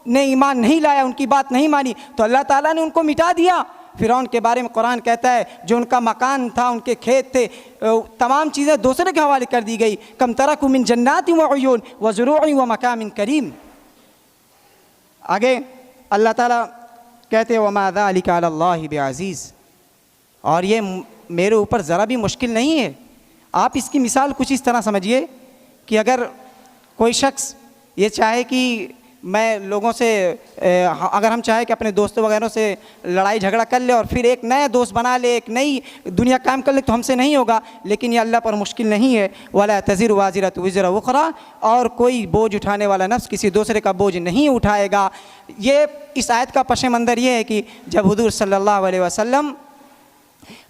نے ایمان نہیں لایا، ان کی بات نہیں مانی تو اللہ تعالیٰ نے ان کو مٹا دیا. فرعون کے بارے میں قرآن کہتا ہے جو ان کا مکان تھا، ان کے کھیت تھے، تمام چیزیں دوسرے کے حوالے کر دی گئی. کم ترکوا من جنات وعیون وزروع ومقام کریم. آگے اللہ تعالیٰ کہتے ہیں وما ذلک علی اللہ بعزیز، اور یہ میرے اوپر ذرا بھی مشکل نہیں ہے. آپ اس کی مثال کچھ اس طرح سمجھیے کہ اگر کوئی شخص یہ چاہے کہ میں لوگوں سے اگر ہم چاہیں کہ اپنے دوستوں وغیرہ سے لڑائی جھگڑا کر لے اور پھر ایک نیا دوست بنا لے، ایک نئی دنیا قائم کر لے، تو ہم سے نہیں ہوگا. لیکن یہ اللہ پر مشکل نہیں ہے. وَلَا تَزِرُ وَازِرَةٌ وِزْرَ أُخْرَىٰ، اور کوئی بوجھ اٹھانے والا نفس کسی دوسرے کا بوجھ نہیں اٹھائے گا. یہ اس آیت کا پس منظر یہ ہے کہ جب حضور صلی اللہ علیہ وسلم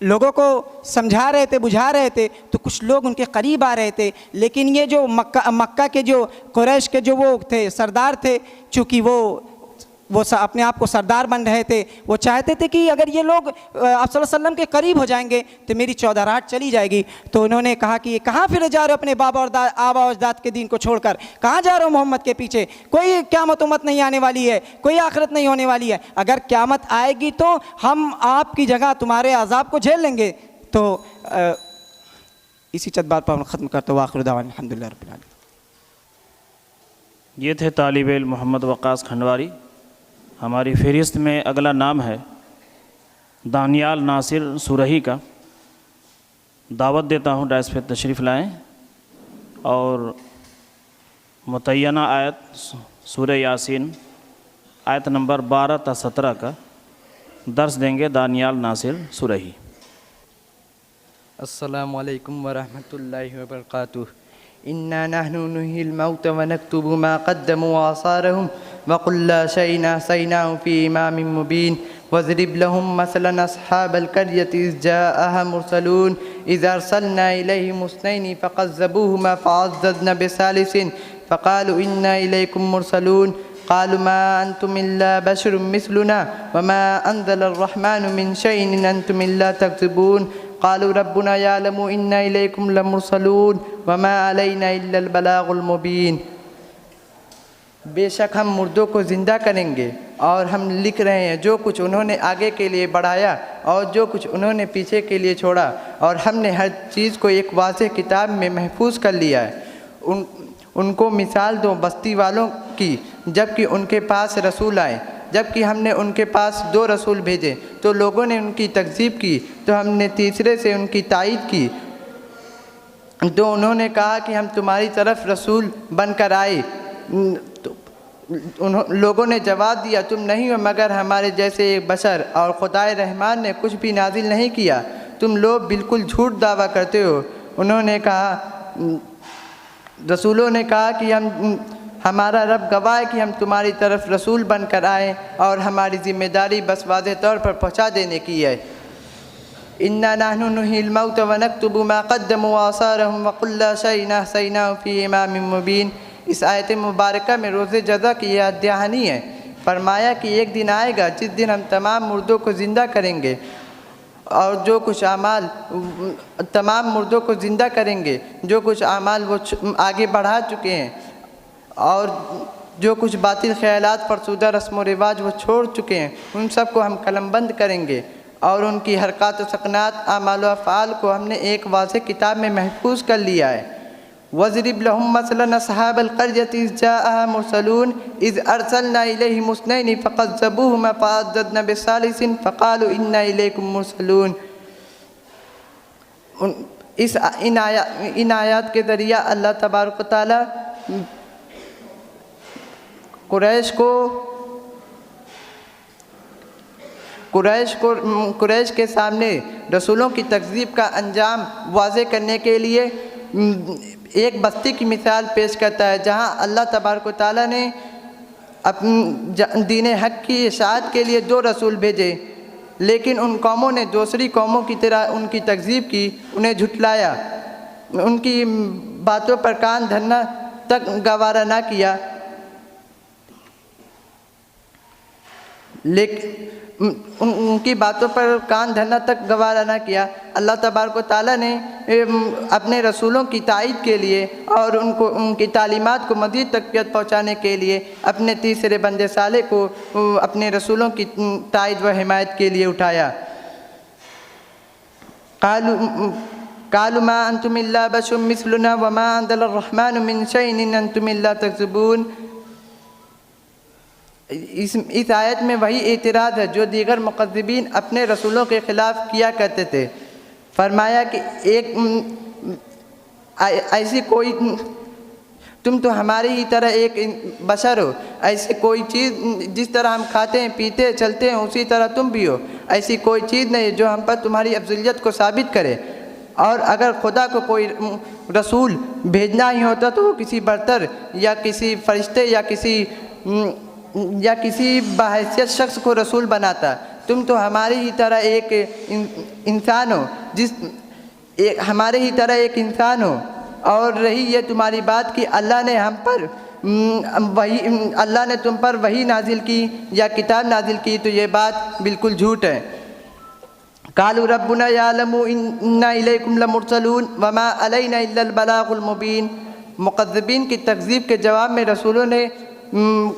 لوگوں کو سمجھا رہے تھے، بجھا رہے تھے، تو کچھ لوگ ان کے قریب آ رہے تھے. لیکن یہ جو مکہ کے جو قریش کے جو وہ تھے سردار تھے، چونکہ وہ اپنے آپ کو سردار بن رہے تھے، وہ چاہتے تھے کہ اگر یہ لوگ آپ صلی اللہ علیہ وسلم کے قریب ہو جائیں گے تو میری چودراہٹ چلی جائے گی. تو انہوں نے کہا کہ یہ کہاں پھر جا رہے ہو اپنے آبا و اجداد کے دین کو چھوڑ کر؟ کہاں جا رہے ہو محمد کے پیچھے؟ کوئی قیامت امت نہیں آنے والی ہے، کوئی آخرت نہیں ہونے والی ہے. اگر قیامت آئے گی تو ہم آپ کی جگہ تمہارے عذاب کو جھیل لیں گے. تو اسی چند بات پر ختم کرتے ہو. آخر دعوانا الحمدللہ رب العالمین. یہ تھے طالب علم محمد وقاص کھنڈواری. ہماری فہرست میں اگلا نام ہے دانیال ناصر سورہی کا. دعوت دیتا ہوں ڈائس پہ تشریف لائیں اور متعینہ آیت سورہ یاسین آیت نمبر 12 تا 17 کا درس دیں گے دانیال ناصر سورہی۔ السلام علیکم ورحمۃ اللہ وبرکاتہ۔ انا نحن نحيي الموت ونكتب ما قدموا وآثارهم وكل شيء أحصيناه في إمام مبين واضرب لهم مثلا أصحاب القرية إذ جاءها المرسلون إذ أرسلنا إليهم اثنين فكذبوهما فعززنا بثالث فقالوا إنا إليكم مرسلون قالوا ما أنتم إلا بشر مثلنا وما أنزل الرحمن من شيء إن أنتم إلا تكذبون قالوا ربنا يعلم إنا إليكم لمرسلون وما علينا إلا البلاغ المبين۔ بے شک ہم مردوں کو زندہ کریں گے اور ہم لکھ رہے ہیں جو کچھ انہوں نے آگے کے لیے بڑھایا اور جو کچھ انہوں نے پیچھے کے لیے چھوڑا، اور ہم نے ہر چیز کو ایک واضح کتاب میں محفوظ کر لیا ہے۔ ان کو مثال دو بستی والوں کی جب کہ ان کے پاس رسول آئے، جب کہ ہم نے ان کے پاس 2 رسول بھیجے تو لوگوں نے ان کی تکذیب کی، تو ہم نے تیسرے سے ان کی تائید کی، تو انہوں نے کہا کہ ہم تمہاری طرف رسول بن کر آئے۔ لوگوں نے جواب دیا تم نہیں ہو مگر ہمارے جیسے ایک بشر، اور خدائے رحمان نے کچھ بھی نازل نہیں کیا، تم لوگ بالکل جھوٹ دعویٰ کرتے ہو۔ انہوں نے کہا، رسولوں نے کہا کہ ہمارا رب گواہ ہے کہ ہم تمہاری طرف رسول بن کر آئے اور ہماری ذمہ داری بس واضح طور پر پہنچا دینے کی ہے۔ انا نحن نحيي الموت ونكتب ما قدموا وآثارهم وكل شيء أحصيناه في إمام مبين۔ اس آیت مبارکہ میں روز جزا کی یاد دہانی ہے۔ فرمایا کہ ایک دن آئے گا جس دن ہم تمام مردوں کو زندہ کریں گے اور جو کچھ اعمال تمام مردوں کو زندہ کریں گے، جو کچھ اعمال وہ آگے بڑھا چکے ہیں اور جو کچھ باطل خیالات فرسودہ رسم و رواج وہ چھوڑ چکے ہیں، ان سب کو ہم قلم بند کریں گے، اور ان کی حرکات و سکنات اعمال و افعال کو ہم نے ایک واضح کتاب میں محفوظ کر لیا ہے۔ وَاضْرِبْ لَهُم مَثَلًا أَصْحَابَ الْقَرْيَةِ إِذْ جَاءَهَا الْمُرْسَلُونَ إِذْ أَرْسَلْنَا إِلَيْهِمُ اثْنَيْنِ فَكَذَّبُوهُمَا فَعَزَّزْنَا بِثَالِثٍ فَقَالُوا إِنَّا إِلَيْكُمْ مُرْسَلُونَ۔ ان آیات کے ذریعہ اللہ تبارک و تعالیٰ قریش کے سامنے رسولوں کی تکذیب کا انجام واضح کرنے کے لیے ایک بستی کی مثال پیش کرتا ہے جہاں اللہ تبارک و تعالیٰ نے دین حق کی اشاعت کے لیے 2 رسول بھیجے، لیکن ان قوموں نے دوسری قوموں کی طرح ان کی تکذیب کی، انہیں جھٹلایا، ان کی باتوں پر کان دھرنا تک گوارا نہ کیا، لیکن ان کی باتوں پر کان دھرنا تک گوارا نہ کیا۔ اللہ تبارک و تعالیٰ نے اپنے رسولوں کی تائید کے لیے اور ان کی تعلیمات کو مزید تقویت پہنچانے کے لیے اپنے تیسرے بندے صالح کو اپنے رسولوں کی تائید و حمایت کے لیے اٹھایا۔ قالوا ما انتم الا بشر مثلنا وما انزل الرحمن من شيء ان انتم الا تكذبون۔ اس آیت میں وہی اعتراض ہے جو دیگر مکذبین اپنے رسولوں کے خلاف کیا کرتے تھے۔ فرمایا کہ ایسی کوئی تم تو ہماری ہی طرح ایک بشر ہو، ایسی کوئی چیز جس طرح ہم کھاتے ہیں پیتے ہیں چلتے ہیں اسی طرح تم بھی ہو، ایسی کوئی چیز نہیں جو ہم پر تمہاری افضلیت کو ثابت کرے، اور اگر خدا کو کوئی رسول بھیجنا ہی ہوتا تو وہ کسی برتر یا کسی فرشتے یا کسی باحیثیت شخص کو رسول بناتا۔ تم تو ہماری ہی طرح ایک انسان ہو ہمارے ہی طرح ایک انسان ہو، اور رہی یہ تمہاری بات کہ اللہ نے تم پر وحی نازل کی یا کتاب نازل کی، تو یہ بات بالکل جھوٹ ہے۔ قالوا ربنا يعلم إنا إليكم لمرسلون وما علينا إلا البلاغ المبين۔ مکذبین کی تکذیب کے جواب میں رسولوں نے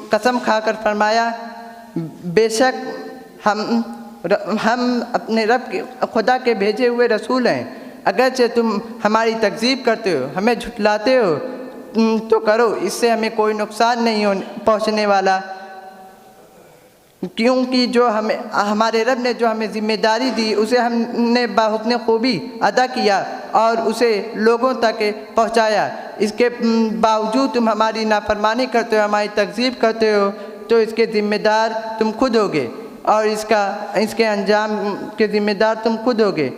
قسم کھا کر فرمایا، بے شک ہم اپنے رب خدا کے بھیجے ہوئے رسول ہیں، اگرچہ تم ہماری تکذیب کرتے ہو، ہمیں جھٹلاتے ہو تو کرو، اس سے ہمیں کوئی نقصان نہیں پہنچنے والا۔ کیونکہ جو ہمارے رب نے جو ہمیں ذمہ داری دی اسے ہم نے بحسن خوبی ادا کیا اور اسے لوگوں تک پہنچایا. اس کے باوجود تم ہماری نافرمانی کرتے ہو, ہماری تکذیب کرتے ہو, تو اس کے ذمہ دار تم خود ہوگے اور اس کے انجام کے ذمہ دار تم خود ہوگے.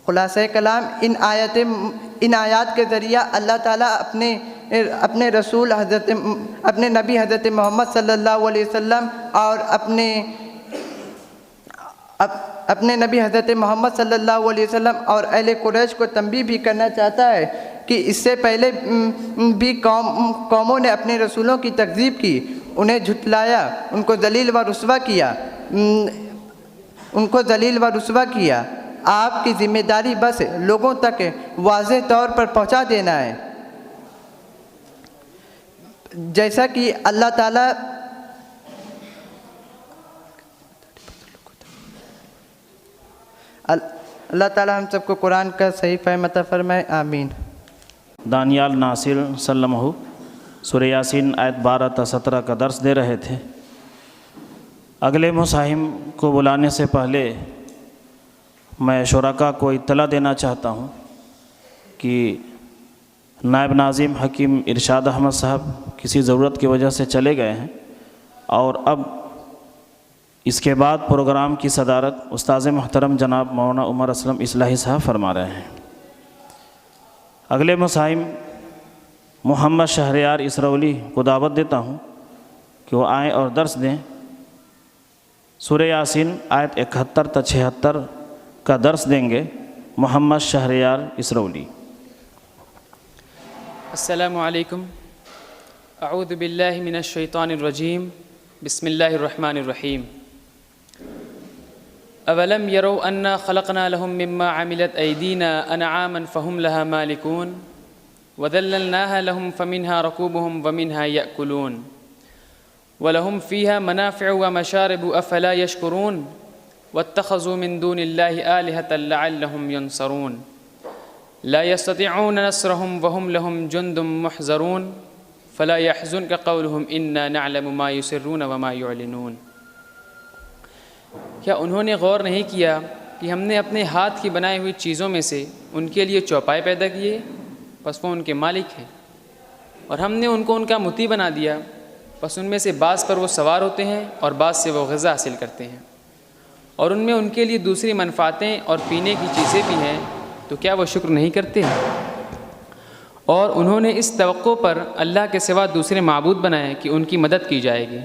خلاصہ کلام ان آیات کے ذریعہ اللہ تعالیٰ اپنے رسول اپنے نبی حضرت محمد صلی اللہ علیہ وسلم اور اپنے نبی حضرت محمد صلی اللہ علیہ وسلم اور اہل قریش کو تنبیہ بھی کرنا چاہتا ہے کہ اس سے پہلے بھی قوموں نے اپنے رسولوں کی تکذیب کی, انہیں جھٹلایا, ان کو ذلیل و رسوا کیا. آپ کی ذمہ داری بس لوگوں تک واضح طور پر پہنچا دینا ہے. جیسا کہ اللہ تعالیٰ ہم سب کو قرآن کا صحیح فہم عطا فرمائے, آمین. دانیال ناصر سلمہ سورہ یاسین آیت 12 تا 17 کا درس دے رہے تھے. اگلے مصاحم کو بلانے سے پہلے میں شرکاء کو اطلاع دینا چاہتا ہوں کہ نائب ناظم حکیم ارشاد احمد صاحب کسی ضرورت کی وجہ سے چلے گئے ہیں, اور اب اس کے بعد پروگرام کی صدارت استاذ محترم جناب مولانا عمر اسلم اصلاحی صاحب فرما رہے ہیں. اگلے مصاحم محمد شہریار اسرولی کو دعوت دیتا ہوں کہ وہ آئیں اور درس دیں. سورہ یاسین آیت 71 تا 76 کا درس دیں گے محمد شہریار اسرولی. السلام علیکم. اعوذ باللہ من الشیطان الرجیم. بسم اللہ الرحمن الرحیم. اولم يروا انا خلقنا لهم مما عملت ایدینا انعاما فهم لها مالکون وذللناها لهم فمنها ركوبهم ومنها يأكلون ولهم فيها منافع ومشارب افلا يشكرون واتخذوا من دون الله آلهة لعلهم ينصرون لا يستطيعون نصرهم وهم لهم جند محضرون فلا يحزنك قولهم إنا نعلم ما يسرون وما يعلنون. کیا انہوں نے غور نہیں کیا کہ ہم نے اپنے ہاتھ کی بنائی ہوئی چیزوں میں سے ان کے لیے چوپائے پیدا کیے, پس وہ ان کے مالک ہیں, اور ہم نے ان کو ان کا مطیع بنا دیا, پس ان میں سے بعض پر وہ سوار ہوتے ہیں اور بعض سے وہ غذا حاصل کرتے ہیں, اور ان میں ان کے لیے دوسری منفعتیں اور پینے کی چیزیں بھی ہیں, تو کیا وہ شکر نہیں کرتے ہیں؟ اور انہوں نے اس توقع پر اللہ کے سوا دوسرے معبود بنائے کہ ان کی مدد کی جائے گی.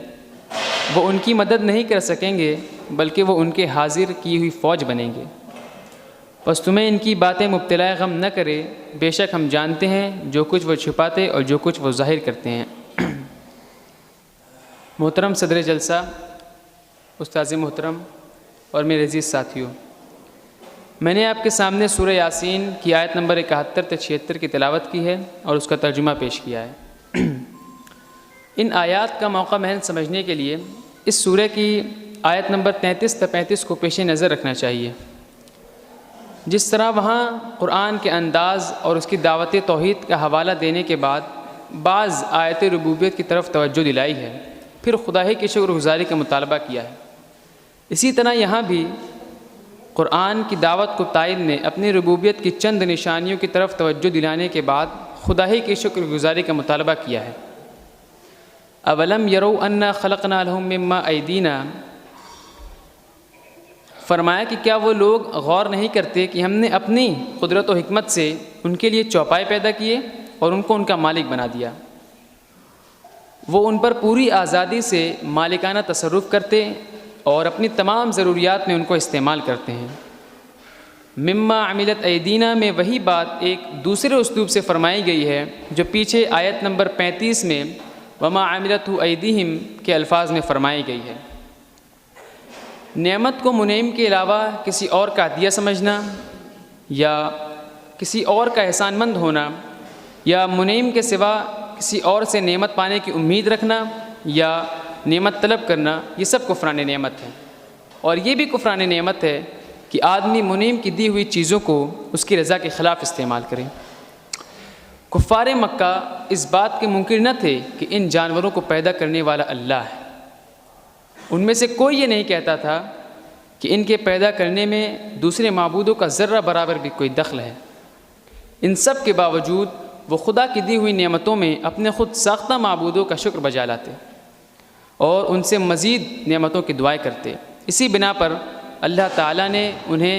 وہ ان کی مدد نہیں کر سکیں گے بلکہ وہ ان کے حاضر کی ہوئی فوج بنیں گے. بس تمہیں ان کی باتیں مبتلا غم نہ کرے, بے شک ہم جانتے ہیں جو کچھ وہ چھپاتے اور جو کچھ وہ ظاہر کرتے ہیں. محترم صدر جلسہ, استاذ محترم اور میرے عزیز ساتھیوں, میں نے آپ کے سامنے سورہ یاسین کی آیت نمبر 71 تا 76 کی تلاوت کی ہے اور اس کا ترجمہ پیش کیا ہے. ان آیات کا موقع محل سمجھنے کے لیے اس سورہ کی آیت نمبر 33 تا 35 کو پیش نظر رکھنا چاہیے. جس طرح وہاں قرآن کے انداز اور اس کی دعوت توحید کا حوالہ دینے کے بعد بعض آیت ربوبیت کی طرف توجہ دلائی ہے, پھر خدا ہی کی شکر گزاری کا مطالبہ کیا ہے, اسی طرح یہاں بھی قرآن کی دعوت کو تائید نے اپنی ربوبیت کی چند نشانیوں کی طرف توجہ دلانے کے بعد خدا ہی کی شکر گزاری کا مطالبہ کیا ہے. اولم یروا انا خلقنا لهم مما ایدینا, فرمایا کہ کیا وہ لوگ غور نہیں کرتے کہ ہم نے اپنی قدرت و حکمت سے ان کے لیے چوپائے پیدا کیے اور ان کو ان کا مالک بنا دیا. وہ ان پر پوری آزادی سے مالکانہ تصرف کرتے اور اپنی تمام ضروریات میں ان کو استعمال کرتے ہیں. مما عملت ایدینا میں وہی بات ایک دوسرے اسلوب سے فرمائی گئی ہے جو پیچھے آیت نمبر 35 میں وما عملتہ ایدیہم کے الفاظ میں فرمائی گئی ہے. نعمت کو منعم کے علاوہ کسی اور کا عطیہ سمجھنا یا کسی اور کا احسان مند ہونا یا منعم کے سوا کسی اور سے نعمت پانے کی امید رکھنا یا نعمت طلب کرنا, یہ سب کفران نعمت ہے. اور یہ بھی کفران نعمت ہے کہ آدمی منعم کی دی ہوئی چیزوں کو اس کی رضا کے خلاف استعمال کرے. کفار مکہ اس بات کے منکر نہ تھے کہ ان جانوروں کو پیدا کرنے والا اللہ ہے۔ ان میں سے کوئی یہ نہیں کہتا تھا کہ ان کے پیدا کرنے میں دوسرے معبودوں کا ذرہ برابر بھی کوئی دخل ہے۔ ان سب کے باوجود وہ خدا کی دی ہوئی نعمتوں میں اپنے خود ساختہ معبودوں کا شکر بجا لاتے اور ان سے مزید نعمتوں کی دعائیں کرتے۔ اسی بنا پر اللہ تعالیٰ نے انہیں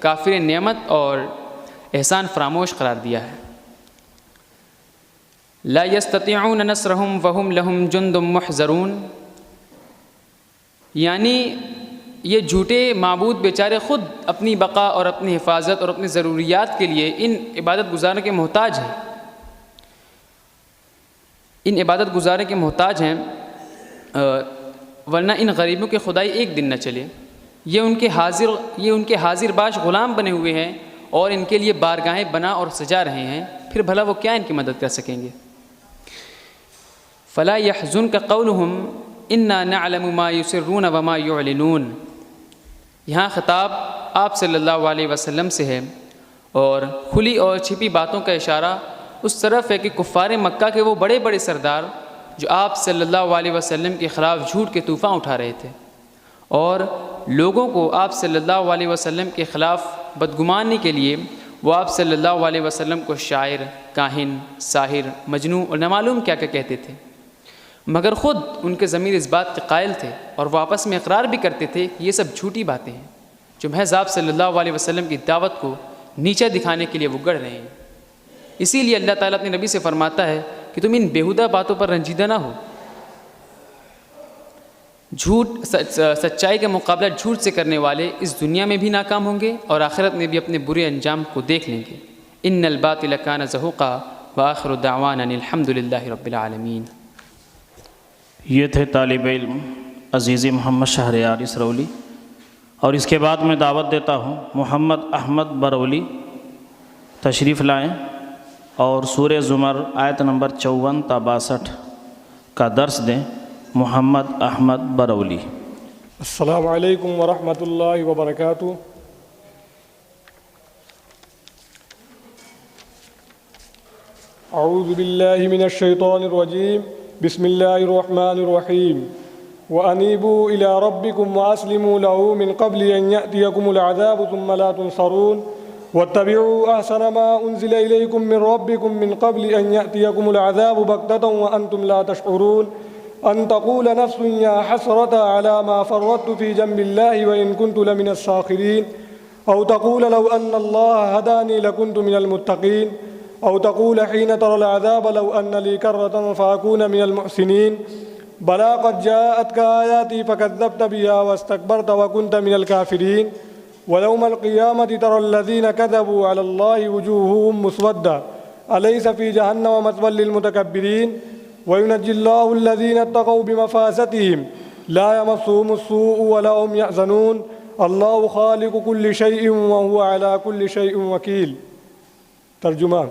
کافر نعمت اور احسان فراموش قرار دیا ہے۔ لا يستطيعون نصرهم وهم لهم جند محضرون، یعنی یہ جھوٹے معبود بیچارے خود اپنی بقا اور اپنی حفاظت اور اپنی ضروریات کے لیے ان عبادت گزارنے کے محتاج ہیں، ان عبادت گزارنے کے محتاج ہیں، ورنہ ان غریبوں کی خدائی ایک دن نہ چلے۔ یہ ان کے حاضر باش غلام بنے ہوئے ہیں اور ان کے لیے بارگاہیں بنا اور سجا رہے ہیں، پھر بھلا وہ کیا ان کی مدد کر سکیں گے؟ فلا يحزنك قولهم انا نعلم ما يسرون وما يعلنون، یہاں خطاب آپ صلی اللہ علیہ وسلم سے ہے اور کھلی اور چھپی باتوں کا اشارہ اس طرف ہے کہ کفار مکہ کے وہ بڑے بڑے سردار جو آپ صلی اللہ علیہ وسلم کے خلاف جھوٹ کے طوفان اٹھا رہے تھے اور لوگوں کو آپ صلی اللہ علیہ وسلم کے خلاف بدگمانی کے لیے وہ آپ صلی اللہ علیہ وسلم کو شاعر، کاہن، ساحر، مجنون اور نہ معلوم کیا کیا کہتے تھے، مگر خود ان کے ضمیر اس بات کے قائل تھے اور وہ آپس میں اقرار بھی کرتے تھے کہ یہ سب جھوٹی باتیں ہیں جو محض آپ صلی اللہ علیہ وسلم کی دعوت کو نیچا دکھانے کے لیے وہ گڑھ رہے ہیں۔ اسی لیے اللہ تعالیٰ اپنے نبی سے فرماتا ہے کہ تم ان بیہودہ باتوں پر رنجیدہ نہ ہو۔ سچائی کا مقابلہ جھوٹ سے کرنے والے اس دنیا میں بھی ناکام ہوں گے اور آخرت میں بھی اپنے برے انجام کو دیکھ لیں گے۔ ان الباطل کان زہوقا وآخر دعوانا ان الحمد للہ رب العالمین۔ یہ تھے طالب علم عزیزی محمد شہریار اسرولی، اور اس کے بعد میں دعوت دیتا ہوں محمد احمد برولی تشریف لائیں اور سورہ زمر آیت نمبر 54 تا 62 کا درس دیں۔ محمد احمد برولی۔ السلام علیکم ورحمۃ اللہ وبرکاتہ۔ اعوذ باللہ من الشیطان الرجیم، بسم اللہ الرحمن الرحیم۔ وَأَنِيبُوا إِلَىٰ رَبِّكُمْ وَأَسْلِمُوا لَهُ مِنْ قَبْلِ أَنْ يَأْتِيَكُمُ الْعَذَابُ ثُمَّ لَا تُنصَرُونَ وَاتَّبِعُوا أَحْسَنَ مَا أُنزِلَ إِلَيْكُم مِّن رَّبِّكُم مِّن قَبْلِ أَنْ يَأْتِيَكُمُ الْعَذَابُ بَغْتَةً وَأَنْتُمْ لَا تَشْعُرُونَ أَن تَقُولَ نَفْسٌ يَا حَسْرَتَ عَلَىٰ مَا فَرَّطتُ فِي جَنبِ اللَّهِ وَإِن كُنتُ لَمِنَ السَّاخِرِينَ أَوْ تَقُولَ لَوْ أَنَّ اللَّهَ هَدَانِي لَكُنتُ مِنَ الْمُتَّقِينَ أو تقول حين ترى العذاب لو أن لي كرة فأكون من المحسنين بلى قد جاءتك آياتي فكذبت بها واستكبرت وكنت من الكافرين ويوم القيامة ترى الذين كذبوا على الله وجوههم مسودة أليس في جهنم مثوى للمتكبرين وينجي الله الذين اتقوا بمفازتهم لا يمسهم السوء ولا هم يحزنون الله خالق كل شيء وهو على كل شيء وكيل۔ ترجمہ،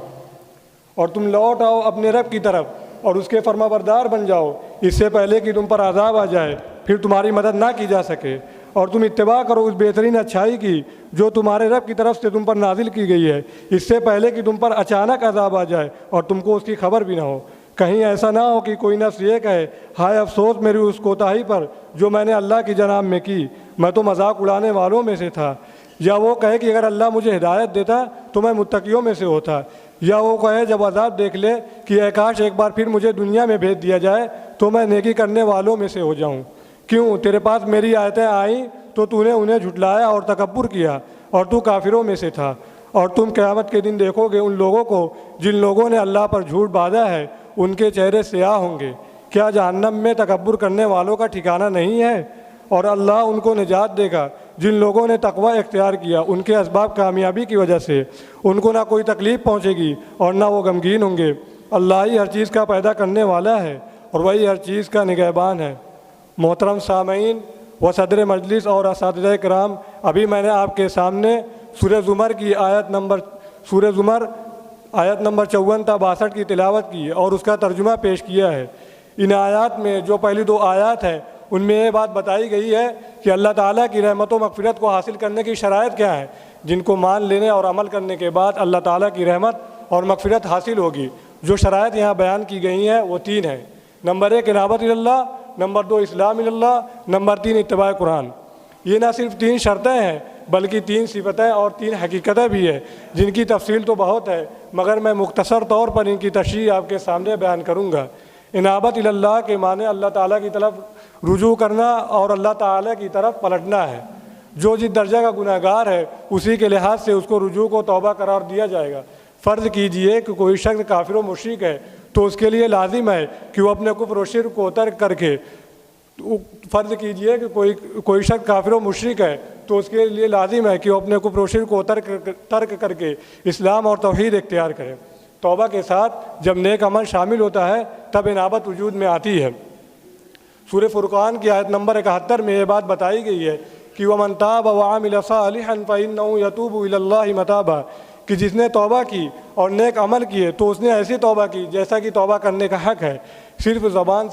اور تم لوٹ آؤ اپنے رب کی طرف اور اس کے فرما بردار بن جاؤ اس سے پہلے کہ تم پر عذاب آ جائے پھر تمہاری مدد نہ کی جا سکے، اور تم اتباع کرو اس بہترین اچھائی کی جو تمہارے رب کی طرف سے تم پر نازل کی گئی ہے اس سے پہلے کہ تم پر اچانک عذاب آ جائے اور تم کو اس کی خبر بھی نہ ہو۔ کہیں ایسا نہ ہو کہ کوئی نفس یہ کہے ہائے افسوس میری اس کوتاہی پر جو میں نے اللہ کی جناب میں کی، میں تو مذاق اڑانے والوں میں سے تھا، یا وہ کہے کہ اگر اللہ مجھے ہدایت دیتا تو میں متقیوں میں سے ہوتا، یا وہ کہے جب عذاب دیکھ لے کہ اے کاش ایک بار پھر مجھے دنیا میں بھیج دیا جائے تو میں نیکی کرنے والوں میں سے ہو جاؤں۔ کیوں تیرے پاس میری آیتیں آئیں تو تو نے انہیں جھٹلایا اور تکبر کیا اور تو کافروں میں سے تھا، اور تم قیامت کے دن دیکھو گے ان لوگوں کو جن لوگوں نے اللہ پر جھوٹ باندھا ہے ان کے چہرے سیاہ ہوں گے۔ کیا جہنم میں تکبر کرنے والوں کا ٹھکانہ نہیں ہے؟ اور اللہ ان کو نجات دے گا جن لوگوں نے تقوی اختیار کیا، ان کے اسباب کامیابی کی وجہ سے ان کو نہ کوئی تکلیف پہنچے گی اور نہ وہ غمگین ہوں گے۔ اللہ ہی ہر چیز کا پیدا کرنے والا ہے اور وہی ہر چیز کا نگہبان ہے۔ محترم سامعین و صدر مجلس اور اساتذہ کرام، ابھی میں نے آپ کے سامنے سورہ زمر آیت نمبر 54 تا 62 کی تلاوت کی اور اس کا ترجمہ پیش کیا ہے۔ ان آیات میں جو پہلی 2 آیات ہیں ان میں یہ بات بتائی گئی ہے کہ اللہ تعالیٰ کی رحمت و مغفرت کو حاصل کرنے کی شرائط کیا ہیں جن کو مان لینے اور عمل کرنے کے بعد اللہ تعالیٰ کی رحمت اور مغفرت حاصل ہوگی۔ جو شرائط یہاں بیان کی گئی ہیں وہ 3 ہیں. نمبر 1 انابت اللہ، نمبر 2 اسلام اللہ، نمبر 3 اتباع قرآن. یہ نہ صرف 3 شرطیں ہیں بلکہ 3 صفتیں اور 3 حقیقتیں بھی ہیں جن کی تفصیل تو بہت ہے، مگر میں مختصر طور پر ان کی تشریح آپ کے سامنے بیان کروں گا. انابت اللہ کے معنی اللہ تعالیٰ کی طرف رجوع کرنا اور اللہ تعالیٰ کی طرف پلٹنا ہے. جو جس درجہ کا گناہ گار ہے اسی کے لحاظ سے اس کو رجوع کو توبہ قرار دیا جائے گا. فرض کیجئے کہ کوئی شخص کافر و مشرک ہے تو اس کے لیے لازم ہے کہ وہ اپنے کفر و شرک کو ترک کر کے فرض کیجئے کہ کوئی شخص کافر و مشرک ہے تو اس کے لیے لازم ہے کہ وہ اپنے کفر و شرک کو ترک کر کے اسلام اور توحید اختیار کرے. توبہ کے ساتھ جب نیک عمل شامل ہوتا ہے تب انابت وجود میں آتی ہے. سورہ فرقان کی آیت نمبر 71 میں یہ بات بتائی گئی ہے کہ وَمَن تَابَ وَعَمِلَ صَالِحًا فَإِنَّهُ يَتُوبُ إِلَى اللَّهِ مَتَابًا، کہ جس نے توبہ کی اور نیک عمل کیے تو اس نے ایسی توبہ کی جیسا کہ توبہ کرنے کا حق ہے. صرف زبان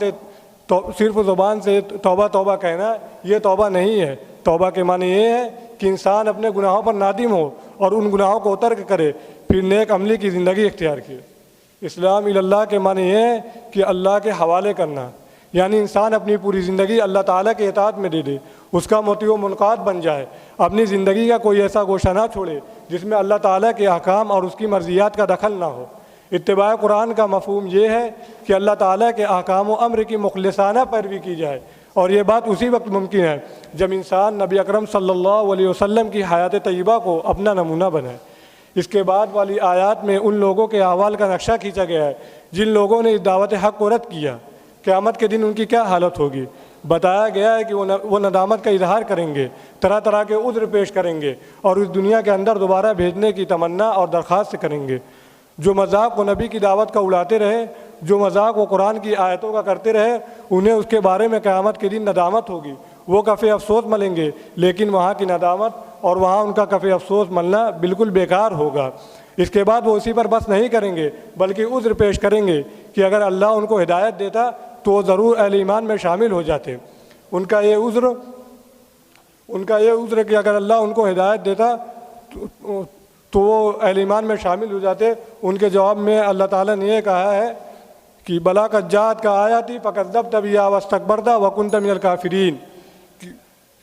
سے توبہ توبہ کہنا یہ توبہ نہیں ہے. توبہ کے معنی یہ ہے کہ انسان اپنے گناہوں پر نادم ہو اور ان گناہوں کو ترک کرے، پھر نیک عملی کی زندگی اختیار کیے. اسلام اللہ کے معنی یہ ہے کہ اللہ کے حوالے کرنا، یعنی انسان اپنی پوری زندگی اللہ تعالیٰ کے اطاعت میں دے دے، اس کا مطیع و منقاد بن جائے، اپنی زندگی کا کوئی ایسا گوشہ نہ چھوڑے جس میں اللہ تعالیٰ کے احکام اور اس کی مرضیات کا دخل نہ ہو. اتباع قرآن کا مفہوم یہ ہے کہ اللہ تعالیٰ کے احکام و امر کی مخلصانہ پیروی کی جائے، اور یہ بات اسی وقت ممکن ہے جب انسان نبی اکرم صلی اللہ علیہ وسلم کی حیات طیبہ کو اپنا نمونہ بنائے. اس کے بعد والی آیات میں ان لوگوں کے احوال کا نقشہ کھینچا گیا ہے جن لوگوں نے اس دعوت حق کو رد کیا. قیامت کے دن ان کی کیا حالت ہوگی؟ بتایا گیا ہے کہ وہ ندامت کا اظہار کریں گے، طرح طرح کے عذر پیش کریں گے اور اس دنیا کے اندر دوبارہ بھیجنے کی تمنا اور درخواست کریں گے. جو مذاق و نبی کی دعوت کا اڑاتے رہے، جو مذاق و قرآن کی آیتوں کا کرتے رہے، انہیں اس کے بارے میں قیامت کے دن ندامت ہوگی. وہ کف افسوس ملیں گے، لیکن وہاں کی ندامت اور وہاں ان کا کف افسوس ملنا بالکل بیکار ہوگا. اس کے بعد وہ اسی پر بس نہیں کریں گے بلکہ عذر پیش کریں گے کہ اگر اللہ ان کو ہدایت دیتا تو وہ ضرور اہل ایمان میں شامل ہو جاتے. ان کا یہ عذر کہ اگر اللہ ان کو ہدایت دیتا تو وہ اہل ایمان میں شامل ہو جاتے. ان کے جواب میں اللہ تعالیٰ نے یہ کہا ہے کہ بلا قد کا آیا تھی فکذبت بہا واستکبرت وکنت من الکافرین،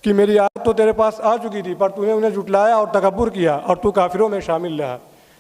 کہ میری آیت تو تیرے پاس آ چکی تھی پر تو نے انہیں جھٹلایا اور تکبر کیا اور تو کافروں میں شامل رہا.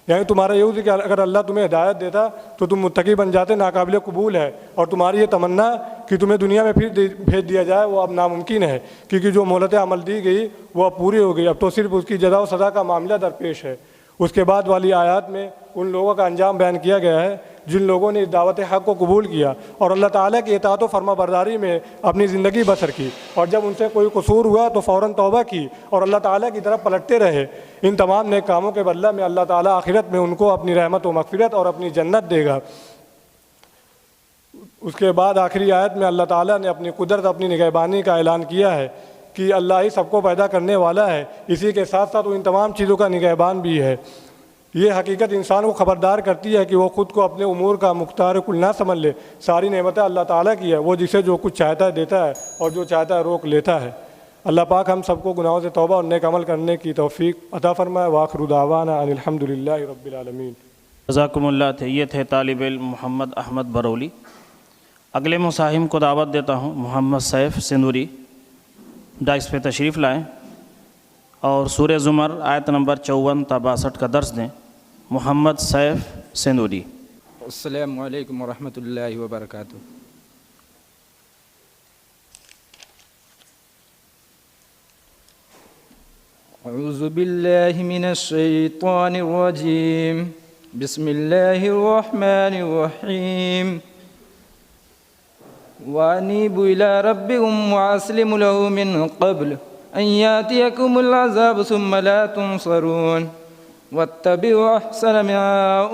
یعنی تمہارا یہ عذر کہ اگر اللہ تمہیں ہدایت دیتا تو تم متقی بن جاتے، ناقابل قبول ہے. اور تمہاری یہ تمنا کہ تمہیں دنیا میں پھر بھیج دیا جائے وہ اب ناممکن ہے، کیونکہ جو مہلت عمل دی گئی وہ اب پوری ہو گئی، اب تو صرف اس کی جزا و سزا کا معاملہ درپیش ہے. اس کے بعد والی آیات میں ان لوگوں کا انجام بیان کیا گیا ہے جن لوگوں نے اس دعوت حق کو قبول کیا اور اللہ تعالیٰ کی اطاعت و فرما برداری میں اپنی زندگی بسر کی، اور جب ان سے کوئی قصور ہوا تو فوراً توبہ کی اور اللہ تعالیٰ کی طرف پلٹتے رہے. ان تمام نیک کاموں کے بدلہ میں اللہ تعالیٰ آخرت میں ان کو اپنی رحمت و مغفرت اور اپنی جنت دے گا. اس کے بعد آخری آیت میں اللہ تعالیٰ نے اپنی قدرت، اپنی نگہبانی کا اعلان کیا ہے کہ اللہ ہی سب کو پیدا کرنے والا ہے، اسی کے ساتھ ساتھ وہ ان تمام چیزوں کا نگہبان بھی ہے. یہ حقیقت انسان کو خبردار کرتی ہے کہ وہ خود کو اپنے امور کا مختار کل نہ سمجھ لے. ساری نعمتیں اللہ تعالیٰ کی ہے، وہ جسے جو کچھ چاہتا ہے دیتا ہے اور جو چاہتا ہے روک لیتا ہے. اللہ پاک ہم سب کو گناہوں سے توبہ اور نیک عمل کرنے کی توفیق عطا فرمائے. وآخر دعوانا ان الحمدللہ رب العالمین. جزاکم اللہ. یہ تھے طالب علم محمد احمد برولی. اگلے مساہم کو دعوت دیتا ہوں محمد سیف سندوری، ڈائس پہ تشریف لائیں اور سورہ زمر آیت نمبر 54 تا 62 کا درس دیں. محمد سیف سندوری. السلام علیکم ورحمۃ اللہ وبرکاتہ. اعوذ باللہ من الشیطان الرجیم. بسم اللہ الرحمن الرحیم. وَأَنِيبُوا إِلَىٰ رَبِّكُمْ وَأَسْلِمُوا لَهُ مِن قَبْلُ أَن يَأْتِيَكُمُ الْعَذَابُ ثُمَّ لَا تُنصَرُونَ. وَاتَّبِعُوا أَحْسَنَ مَا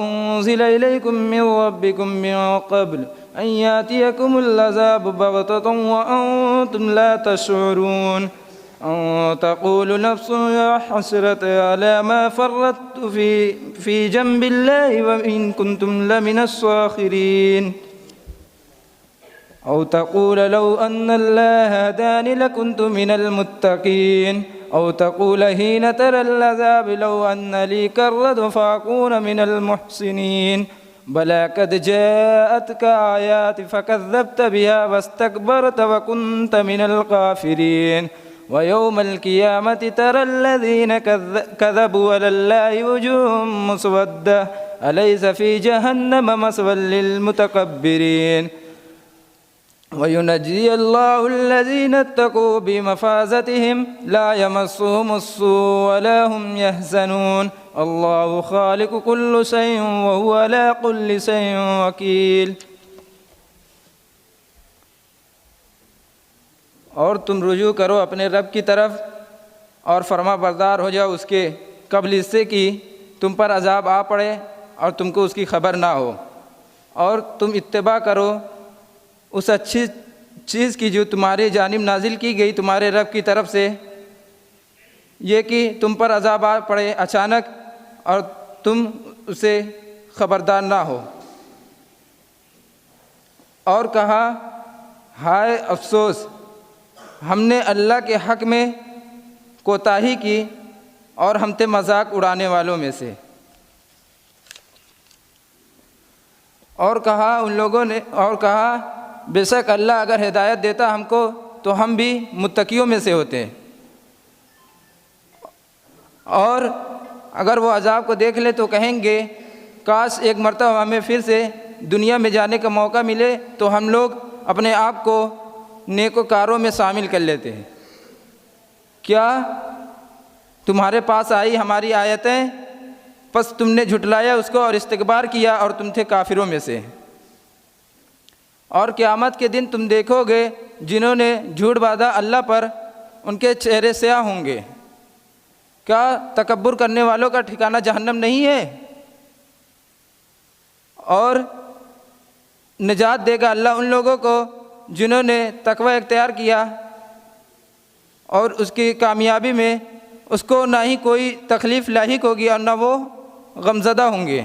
أُنزِلَ إِلَيْكُم مِّن رَّبِّكُم مِّن قَبْلُ أَن يَأْتِيَكُمُ الْعَذَابُ بَغْتَةً وَأَنتُمْ لَا تَشْعُرُونَ. أَن تَقُولُ نَفْسٌ يَا حَسْرَتَ عَلَىٰ مَا فَرَّطتُ فِي جَنبِ اللَّهِ وَإِن كُنتُمْ لَمِنَ الصَّاخِرِينَ. أو تقول لو أن الله هداني لكنت من المتقين. أو تقول حين ترى العذاب لو أن لي كرة فأكون من المحسنين. بلى قد جاءتك آيات فكذبت بها واستكبرت وكنت من الكافرين ويوم القيامة ترى الذين كذبوا على الله وجوههم مسودة أليس في جهنم مثوى للمتكبرين وينجي الله الذين اتقوا بمفازتهم لا يمسهم السوء ولا هم يحزنون الله خالق كل شيء وهو على كل شيء وكيل. اور تم رجوع کرو اپنے رب کی طرف اور فرما بردار ہو جاؤ اس کے قبل اس سے کہ تم پر عذاب آ پڑے اور تم کو اس کی خبر نہ ہو، اور تم اتباع کرو اس اچھی چیز کی جو تمہاری جانب نازل کی گئی تمہارے رب کی طرف سے، یہ کہ تم پر عذاب آ پڑے اچانک اور تم اسے خبردار نہ ہو. اور کہا ہائے افسوس، ہم نے اللہ کے حق میں کوتاہی کی اور ہم تھے مذاق اڑانے والوں میں سے. اور کہا ان لوگوں نے، اور کہا بے شک اللہ اگر ہدایت دیتا ہم کو تو ہم بھی متقیوں میں سے ہوتے، اور اگر وہ عذاب کو دیکھ لے تو کہیں گے کاش ایک مرتبہ ہمیں پھر سے دنیا میں جانے کا موقع ملے تو ہم لوگ اپنے آپ کو نیکوکاروں میں شامل کر لیتے ہیں. کیا تمہارے پاس آئی ہماری آیتیں پس تم نے جھٹلایا اس کو اور استکبار کیا اور تم تھے کافروں میں سے. اور قیامت کے دن تم دیکھو گے جنہوں نے جھوٹ باندھا اللہ پر ان کے چہرے سیاہ ہوں گے. کیا تکبر کرنے والوں کا ٹھکانہ جہنم نہیں ہے؟ اور نجات دے گا اللہ ان لوگوں کو جنہوں نے تقوی اختیار کیا اور اس کی کامیابی میں اس کو نہ ہی کوئی تکلیف لاحق ہوگی اور نہ وہ غمزدہ ہوں گے.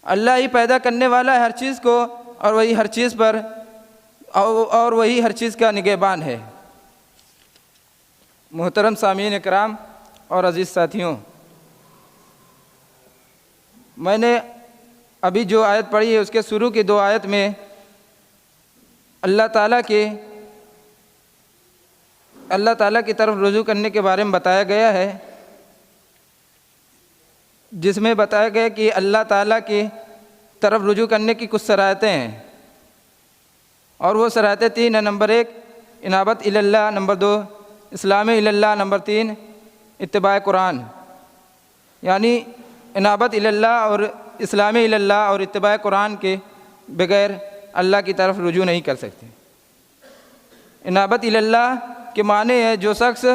اللہ ہی پیدا کرنے والا ہے ہر چیز کو اور وہی ہر چیز پر اور وہی ہر چیز کا نگہبان ہے. محترم سامعین اکرام اور عزیز ساتھیوں، میں نے ابھی جو آیت پڑھی ہے اس کے شروع کی 2 آیت میں اللہ تعالیٰ کی طرف رجوع کرنے کے بارے میں بتایا گیا ہے، جس میں بتایا گیا کہ اللہ تعالیٰ کی طرف رجوع کرنے کی کچھ شرائطیں ہیں، اور وہ شرائطیں 3 ہیں. نمبر 1 انابت اللہ، نمبر 2 اسلام اللہ، نمبر 3 اتباع قرآن. یعنی انابت اللہ اور اسلام اللہ اور اتباع قرآن کے بغیر اللہ کی طرف رجوع نہیں کر سکتے. انابت اللہ کے معنی ہے جو شخص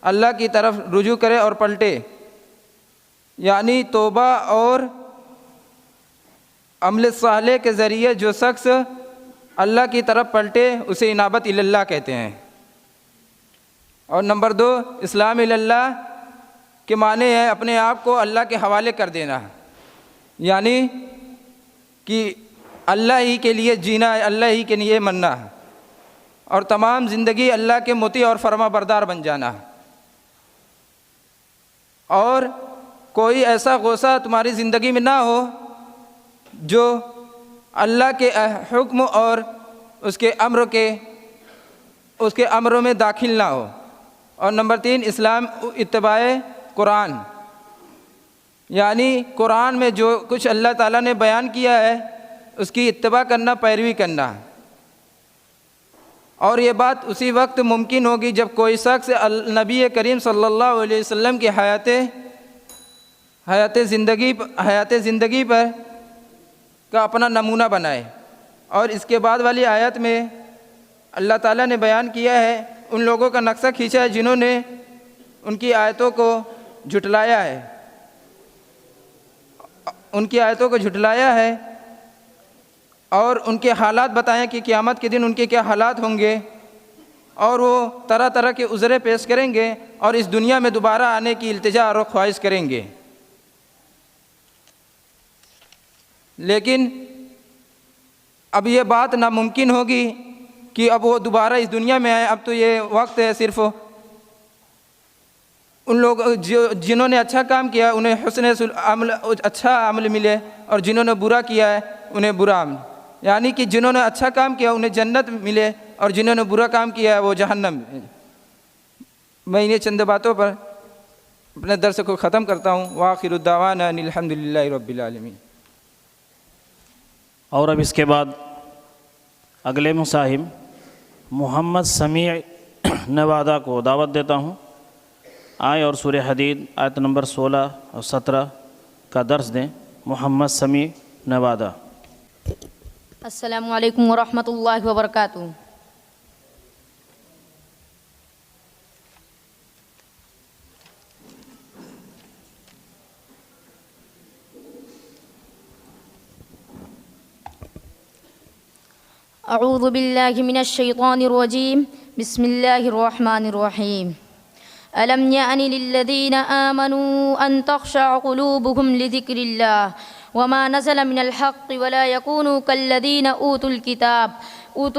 اللہ کی طرف رجوع کرے اور پلٹے، یعنی توبہ اور عمل صالح کے ذریعے جو شخص اللہ کی طرف پلٹے اسے انابت اللہ کہتے ہیں. اور نمبر 2 اسلام اللہ کے معنی ہے اپنے آپ کو اللہ کے حوالے کر دینا، یعنی کہ اللہ ہی کے لیے جینا ہے، اللہ ہی کے لیے مرنا ہے، اور تمام زندگی اللہ کے مطیع اور فرما بردار بن جانا. اور کوئی ایسا غوثہ تمہاری زندگی میں نہ ہو جو اللہ کے حکم اور اس کے امروں میں داخل نہ ہو. اور نمبر 3 اسلام اتباع قرآن، یعنی قرآن میں جو کچھ اللہ تعالیٰ نے بیان کیا ہے اس کی اتباع کرنا، پیروی کرنا. اور یہ بات اسی وقت ممکن ہوگی جب کوئی شخص نبی کریم صلی اللہ علیہ وسلم کی حیات زندگی پر کا اپنا نمونہ بنائے. اور اس کے بعد والی آیت میں اللہ تعالیٰ نے بیان کیا ہے ان لوگوں کا نقشہ کھینچا ہے جنہوں نے ان کی آیتوں کو جھٹلایا ہے، اور ان کے حالات بتائیں کہ قیامت کے دن ان کے کیا حالات ہوں گے، اور وہ طرح طرح کے عذریں پیش کریں گے اور اس دنیا میں دوبارہ آنے کی التجا اور خواہش کریں گے. لیکن اب یہ بات ناممکن ہوگی کہ اب وہ دوبارہ اس دنیا میں آئے. اب تو یہ وقت ہے صرف ان لوگ جنہوں نے اچھا کام کیا انہیں حسن عمل اچھا عمل ملے، اور جنہوں نے برا کیا ہے انہیں برا عمل، یعنی کہ جنہوں نے اچھا کام کیا انہیں جنت ملے اور جنہوں نے برا کام کیا ہے وہ جہنم ملے۔ میں انہیں چند باتوں پر اپنے درس کو ختم کرتا ہوں۔ وآخر الدعوانا ان الحمدللہ رب العالمین۔ اور اب اس کے بعد اگلے مصاحب محمد سمیع نوادہ کو دعوت دیتا ہوں، آئیں اور سورہ حدید آیت نمبر 16 اور 17 کا درس دیں۔ محمد سمیع نوادہ۔ السلام علیکم ورحمۃ اللہ وبرکاتہ۔ اعوذ باللہ من الشیطان الرجیم، بسم اللہ الرحمن الرحیم۔ ألم يأن للذين آمنوا أن تخشع قلوبهم لذكر الله وما نزل من الحق ولا يكونوا كالذين أوتوا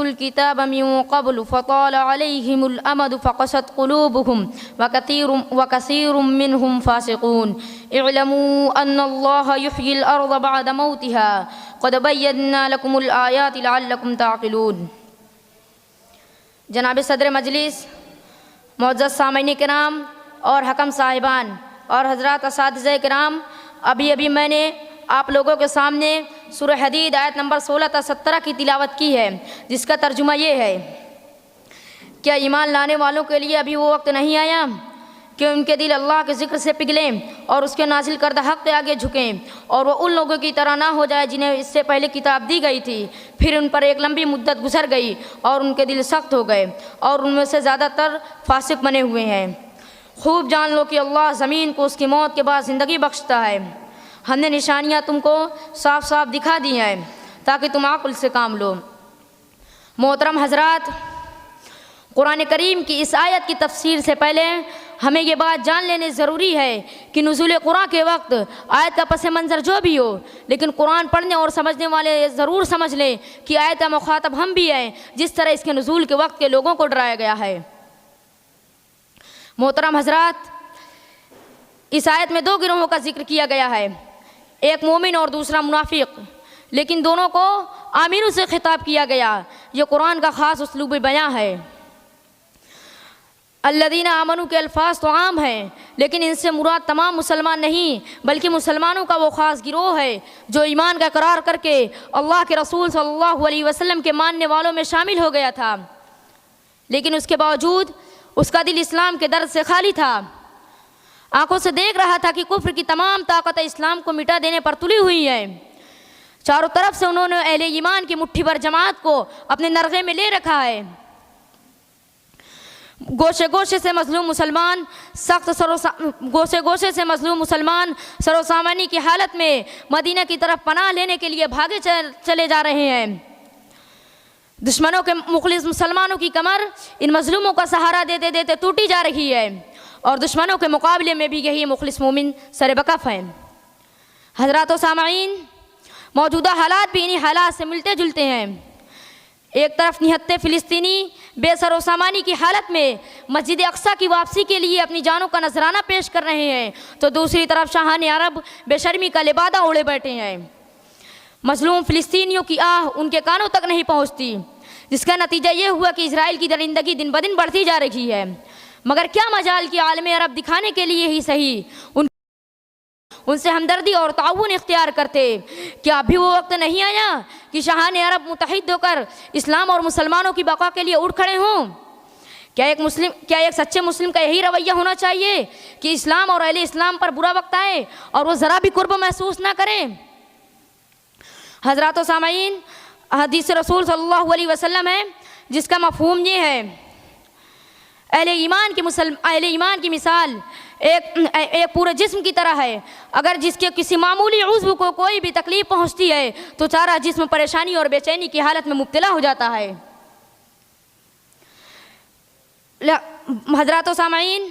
الكتاب من قبل فطال عليهم الأمد فقست قلوبهم وكثير منهم فاسقون اعلموا أن الله يحيي الأرض بعد موتها قد بينا لكم الآيات لعلكم تعقلون۔ جناب صدر مجلس، معزز سامعین کرام اور حکم صاحبان اور حضرات اساتذہ کرام، ابھی میں نے آپ لوگوں کے سامنے سورہ حدید آیت نمبر 16 تا 17 کی تلاوت کی ہے، جس کا ترجمہ یہ ہے: کیا ایمان لانے والوں کے لیے ابھی وہ وقت نہیں آیا کہ ان کے دل اللہ کے ذکر سے پگھلیں اور اس کے نازل کردہ حق کے آگے جھکیں، اور وہ ان لوگوں کی طرح نہ ہو جائے جنہیں اس سے پہلے کتاب دی گئی تھی، پھر ان پر ایک لمبی مدت گزر گئی اور ان کے دل سخت ہو گئے اور ان میں سے زیادہ تر فاسق بنے ہوئے ہیں۔ خوب جان لو کہ اللہ زمین کو اس کی موت کے بعد زندگی بخشتا ہے۔ ہم نے نشانیاں تم کو صاف صاف دکھا دی ہیں تاکہ تم عقل سے کام لو۔ محترم حضرات، قرآن کریم کی اس آیت کی تفسیر سے پہلے ہمیں یہ بات جان لینے ضروری ہے کہ نزول قرآن کے وقت آیت کا پس منظر جو بھی ہو، لیکن قرآن پڑھنے اور سمجھنے والے ضرور سمجھ لیں کہ آیت کا مخاطب ہم بھی ہیں، جس طرح اس کے نزول کے وقت کے لوگوں کو ڈرایا گیا ہے۔ محترم حضرات، اس آیت میں دو گروہوں کا ذکر کیا گیا ہے، ایک مومن اور دوسرا منافق، لیکن دونوں کو آمینوں سے خطاب کیا گیا۔ یہ قرآن کا خاص اسلوب بیان ہے۔ الذین آمنوا کے الفاظ تو عام ہیں، لیکن ان سے مراد تمام مسلمان نہیں، بلکہ مسلمانوں کا وہ خاص گروہ ہے جو ایمان کا اقرار کر کے اللہ کے رسول صلی اللہ علیہ وسلم کے ماننے والوں میں شامل ہو گیا تھا، لیکن اس کے باوجود اس کا دل اسلام کے درد سے خالی تھا۔ آنکھوں سے دیکھ رہا تھا کہ کفر کی تمام طاقت اسلام کو مٹا دینے پر تلی ہوئی ہے۔ چاروں طرف سے انہوں نے اہل ایمان کی مٹھی بھر جماعت کو اپنے نرغے میں لے رکھا ہے۔ گوشے گوشے سے مظلوم مسلمان سروسامانی کی حالت میں مدینہ کی طرف پناہ لینے کے لیے بھاگے چلے جا رہے ہیں۔ دشمنوں کے مخلص مسلمانوں کی کمر ان مظلوموں کا سہارا دیتے دیتے ٹوٹی جا رہی ہے، اور دشمنوں کے مقابلے میں بھی یہی مخلص مومن سر بکف ہیں۔ حضرات و سامعین، موجودہ حالات بھی انہی حالات سے ملتے جلتے ہیں۔ ایک طرف نہتے فلسطینی بے سر و سامانی کی حالت میں مسجد اقصیٰ کی واپسی کے لیے اپنی جانوں کا نذرانہ پیش کر رہے ہیں، تو دوسری طرف شاہان عرب بے شرمی کا لبادہ اوڑے بیٹھے ہیں۔ مظلوم فلسطینیوں کی آہ ان کے کانوں تک نہیں پہنچتی، جس کا نتیجہ یہ ہوا کہ اسرائیل کی درندگی دن بدن بڑھتی جا رہی ہے۔ مگر کیا مجال کہ عالم عرب دکھانے کے لیے ہی صحیح ان سے ہمدردی اور تعاون اختیار کرتے۔ کیا ابھی وہ وقت نہیں آیا کہ شاہان عرب متحد ہو کر اسلام اور مسلمانوں کی بقا کے لیے اٹھ کھڑے ہوں؟ کیا ایک سچے مسلم کا یہی رویہ ہونا چاہیے کہ اسلام اور اہل اسلام پر برا وقت آئے اور وہ ذرا بھی قرب محسوس نہ کریں؟ حضرات و سامعین، حدیث رسول صلی اللہ علیہ وسلم ہے جس کا مفہوم یہ ہے: اہل ایمان کی مثال ایک پورے جسم کی طرح ہے۔ اگر جس کے کسی معمولی عضو کو کوئی بھی تکلیف پہنچتی ہے تو سارا جسم پریشانی اور بے چینی کی حالت میں مبتلا ہو جاتا ہے۔ حضرات و سامعین،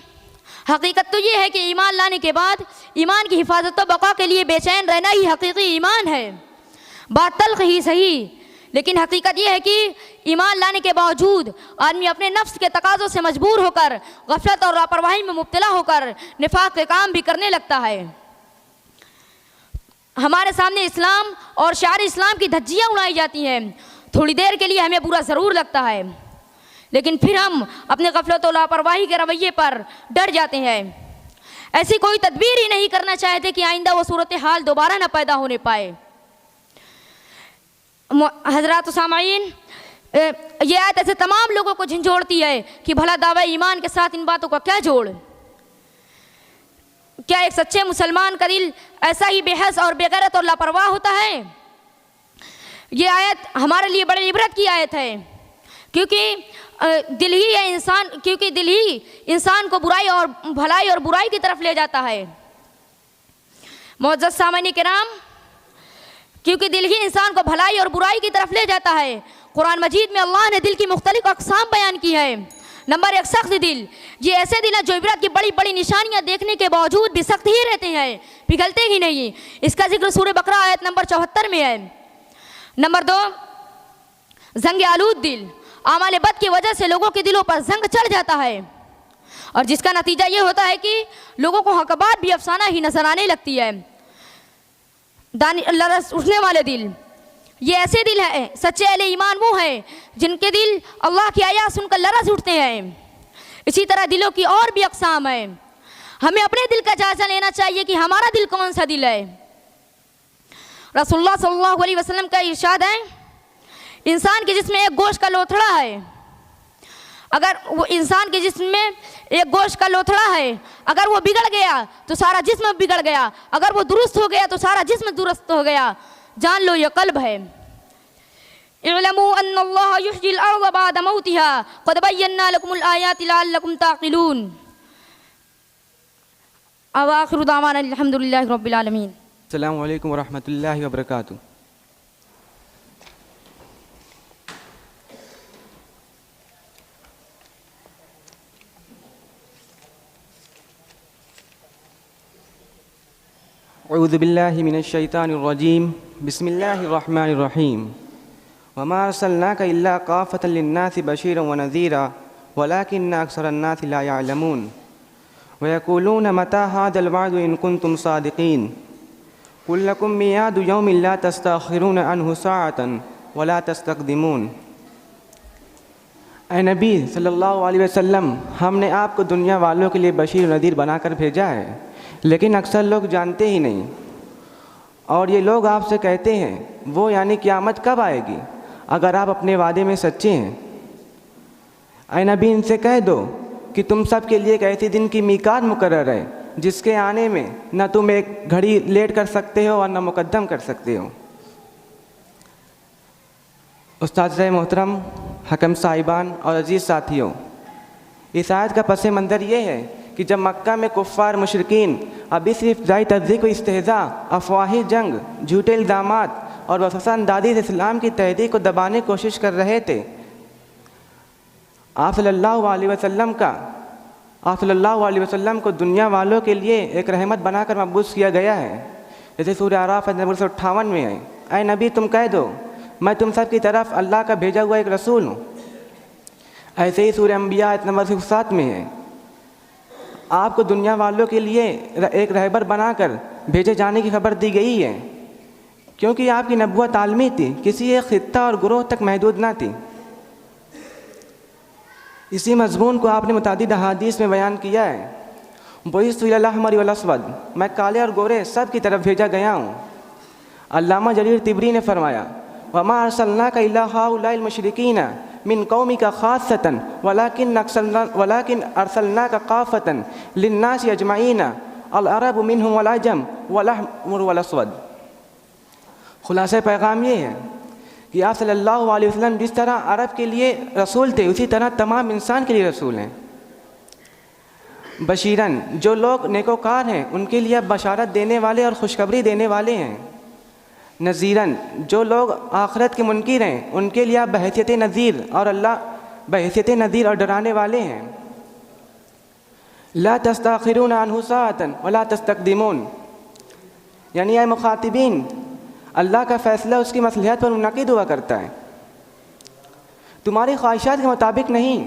حقیقت تو یہ ہے کہ ایمان لانے کے بعد ایمان کی حفاظت و بقا کے لیے بے چین رہنا ہی حقیقی ایمان ہے۔ بات تلخ ہی صحیح لیکن حقیقت یہ ہے کہ ایمان لانے کے باوجود آدمی اپنے نفس کے تقاضوں سے مجبور ہو کر غفلت اور لاپرواہی میں مبتلا ہو کر نفاق کے کام بھی کرنے لگتا ہے۔ ہمارے سامنے اسلام اور شعار اسلام کی دھجیاں اڑائی جاتی ہیں، تھوڑی دیر کے لیے ہمیں برا ضرور لگتا ہے، لیکن پھر ہم اپنے غفلت و لاپرواہی کے رویے پر ڈر جاتے ہیں، ایسی کوئی تدبیر ہی نہیں کرنا چاہتے کہ آئندہ وہ صورتحال دوبارہ نہ پیدا ہونے پائے۔ حضرات و سامعین، یہ آیت ایسے تمام لوگوں کو جھنجھوڑتی ہے کہ بھلا دعوی ایمان کے ساتھ ان باتوں کا کیا جوڑ؟ کیا ایک سچے مسلمان کا دل ایسا ہی بے حس اور بے غیرت اور لاپرواہ ہوتا ہے؟ یہ آیت ہمارے لیے بڑے عبرت کی آیت ہے، کیونکہ دل ہی انسان کو برائی اور بھلائی اور برائی کی طرف لے جاتا ہے۔ معزز سامعین کرام، کیونکہ دل ہی انسان کو بھلائی اور برائی کی طرف لے جاتا ہے۔ قرآن مجید میں اللہ نے دل کی مختلف اقسام بیان کی ہے۔ نمبر 1 سخت دل، یہ ایسے دل ہیں جو عبرت کی بڑی بڑی نشانیاں دیکھنے کے باوجود بھی سخت ہی رہتے ہیں، پگھلتے ہی نہیں۔ اس کا ذکر سورہ بقرہ آیت نمبر 74 میں ہے۔ نمبر 2 زنگ آلود دل، اعمال بد کی وجہ سے لوگوں کے دلوں پر زنگ چڑھ جاتا ہے، اور جس کا نتیجہ یہ ہوتا ہے کہ لوگوں کو حق بات بھی افسانہ ہی نظر آنے لگتی ہے۔ لرز اٹھنے والے دل، یہ ایسے دل ہیں، سچے اہل ایمان وہ ہیں جن کے دل اللہ کی آیات سن کر لرز اٹھتے ہیں۔ اسی طرح دلوں کی اور بھی اقسام ہیں۔ ہمیں اپنے دل کا جائزہ لینا چاہیے کہ ہمارا دل کون سا دل ہے۔ رسول اللہ صلی اللہ علیہ وسلم کا ارشاد ہے، انسان کے جسم میں ایک گوشت کا لوتھڑا ہے، اگر وہ انسان کے جسم میں ایک گوشت کا لوتھڑا ہے، اگر وہ بگڑ گیا تو سارا جسم بگڑ گیا، اگر وہ درست ہو گیا تو سارا جسم درست ہو گیا۔ جان لو یہ قلب ہے۔ اعلموا ان اللہ یحیی الارض بعد موتها قد بینا لکم الآیات لعلکم تعقلون۔ آخر دعوانا الحمد للہ رب العالمین۔ السلام علیکم ورحمۃ اللہ وبرکاتہ۔ اعوذ باللہ من الشیطان الرجیم، بسم اللہ الرحمن الرحیم۔ وما ارسلناک الا کافۃ للناس بشیرا ونذیرا ولکن اکثر الناس لا یعلمون ویقولون متی ھذا الوعد ان کنتم صادقین قل لکم میعاد یوم لا تستأخرون عنہ ساعۃ ولا تستقدمون۔ اے نبی صلی اللہ علیہ وسلم، ہم نے آپ کو دنیا والوں کے لیے بشیر و نذیر بنا کر بھیجا ہے، لیکن اکثر لوگ جانتے ہی نہیں، اور یہ لوگ آپ سے کہتے ہیں وہ یعنی قیامت کب آئے گی اگر آپ اپنے وعدے میں سچے ہیں۔ اے نبی، ان سے کہہ دو کہ تم سب کے لیے ایک ایسے دن کی میقات مقرر ہے جس کے آنے میں نہ تم ایک گھڑی لیٹ کر سکتے ہو اور نہ مقدم کر سکتے ہو۔ استاد محترم، حکم صاحبان اور عزیز ساتھیوں، اس آیت کا پس منظر یہ ہے کہ جب مکہ میں کفار مشرکین ابھی صرف ذاتی تذیق و استہزاء، افواہی جنگ، جھوٹے الزامات اور وسوسہ اندازی سے اسلام کی تحریک کو دبانے کی کوشش کر رہے تھے، آپ صلی اللہ علیہ وسلم کو دنیا والوں کے لیے ایک رحمت بنا کر مبعوث کیا گیا ہے، جیسے سورہ اعراف نمبر 158 میں ہے، اے نبی تم کہہ دو میں تم سب کی طرف اللہ کا بھیجا ہوا ایک رسول ہوں۔ ایسے ہی سورہ انبیاء آیت نمبر 7 میں ہے، آپ کو دنیا والوں کے لیے ایک رہبر بنا کر بھیجے جانے کی خبر دی گئی ہے، کیونکہ آپ کی نبوت عالمی تھی، کسی ایک خطہ اور گروہ تک محدود نہ تھی۔ اسی مضمون کو آپ نے متعدد احادیث میں بیان کیا ہے، بعثت الی الاحمر والاسود، میں کالے اور گورے سب کی طرف بھیجا گیا ہوں۔ علامہ جریر طبری نے فرمایا، وما ارسلناک الا ہؤلاء المشرکین من قومک خاصۃ ولکن ارسلناک کافۃ للناس اجمعین العرب منهم والعجم والاحمر والاسود۔ خلاصہ پیغام یہ ہے کہ آپ صلی اللہ علیہ وسلم جس طرح عرب کے لیے رسول تھے، اسی طرح تمام انسان کے لیے رسول ہیں۔ بشیرن، جو لوگ نیکوکار ہیں ان کے لیے بشارت دینے والے اور خوشخبری دینے والے ہیں۔ نذیرن، جو لوگ آخرت کے منکر ہیں ان کے لیے بحیثیت نذیر اور ڈرانے والے ہیں۔ لا تستاخرون عنہ ساعۃ ولا تستقدمون، یعنی اے مخاطبین، اللہ کا فیصلہ اس کی مصلحت پر منعقد ہوا کرتا ہے، تمہاری خواہشات کے مطابق نہیں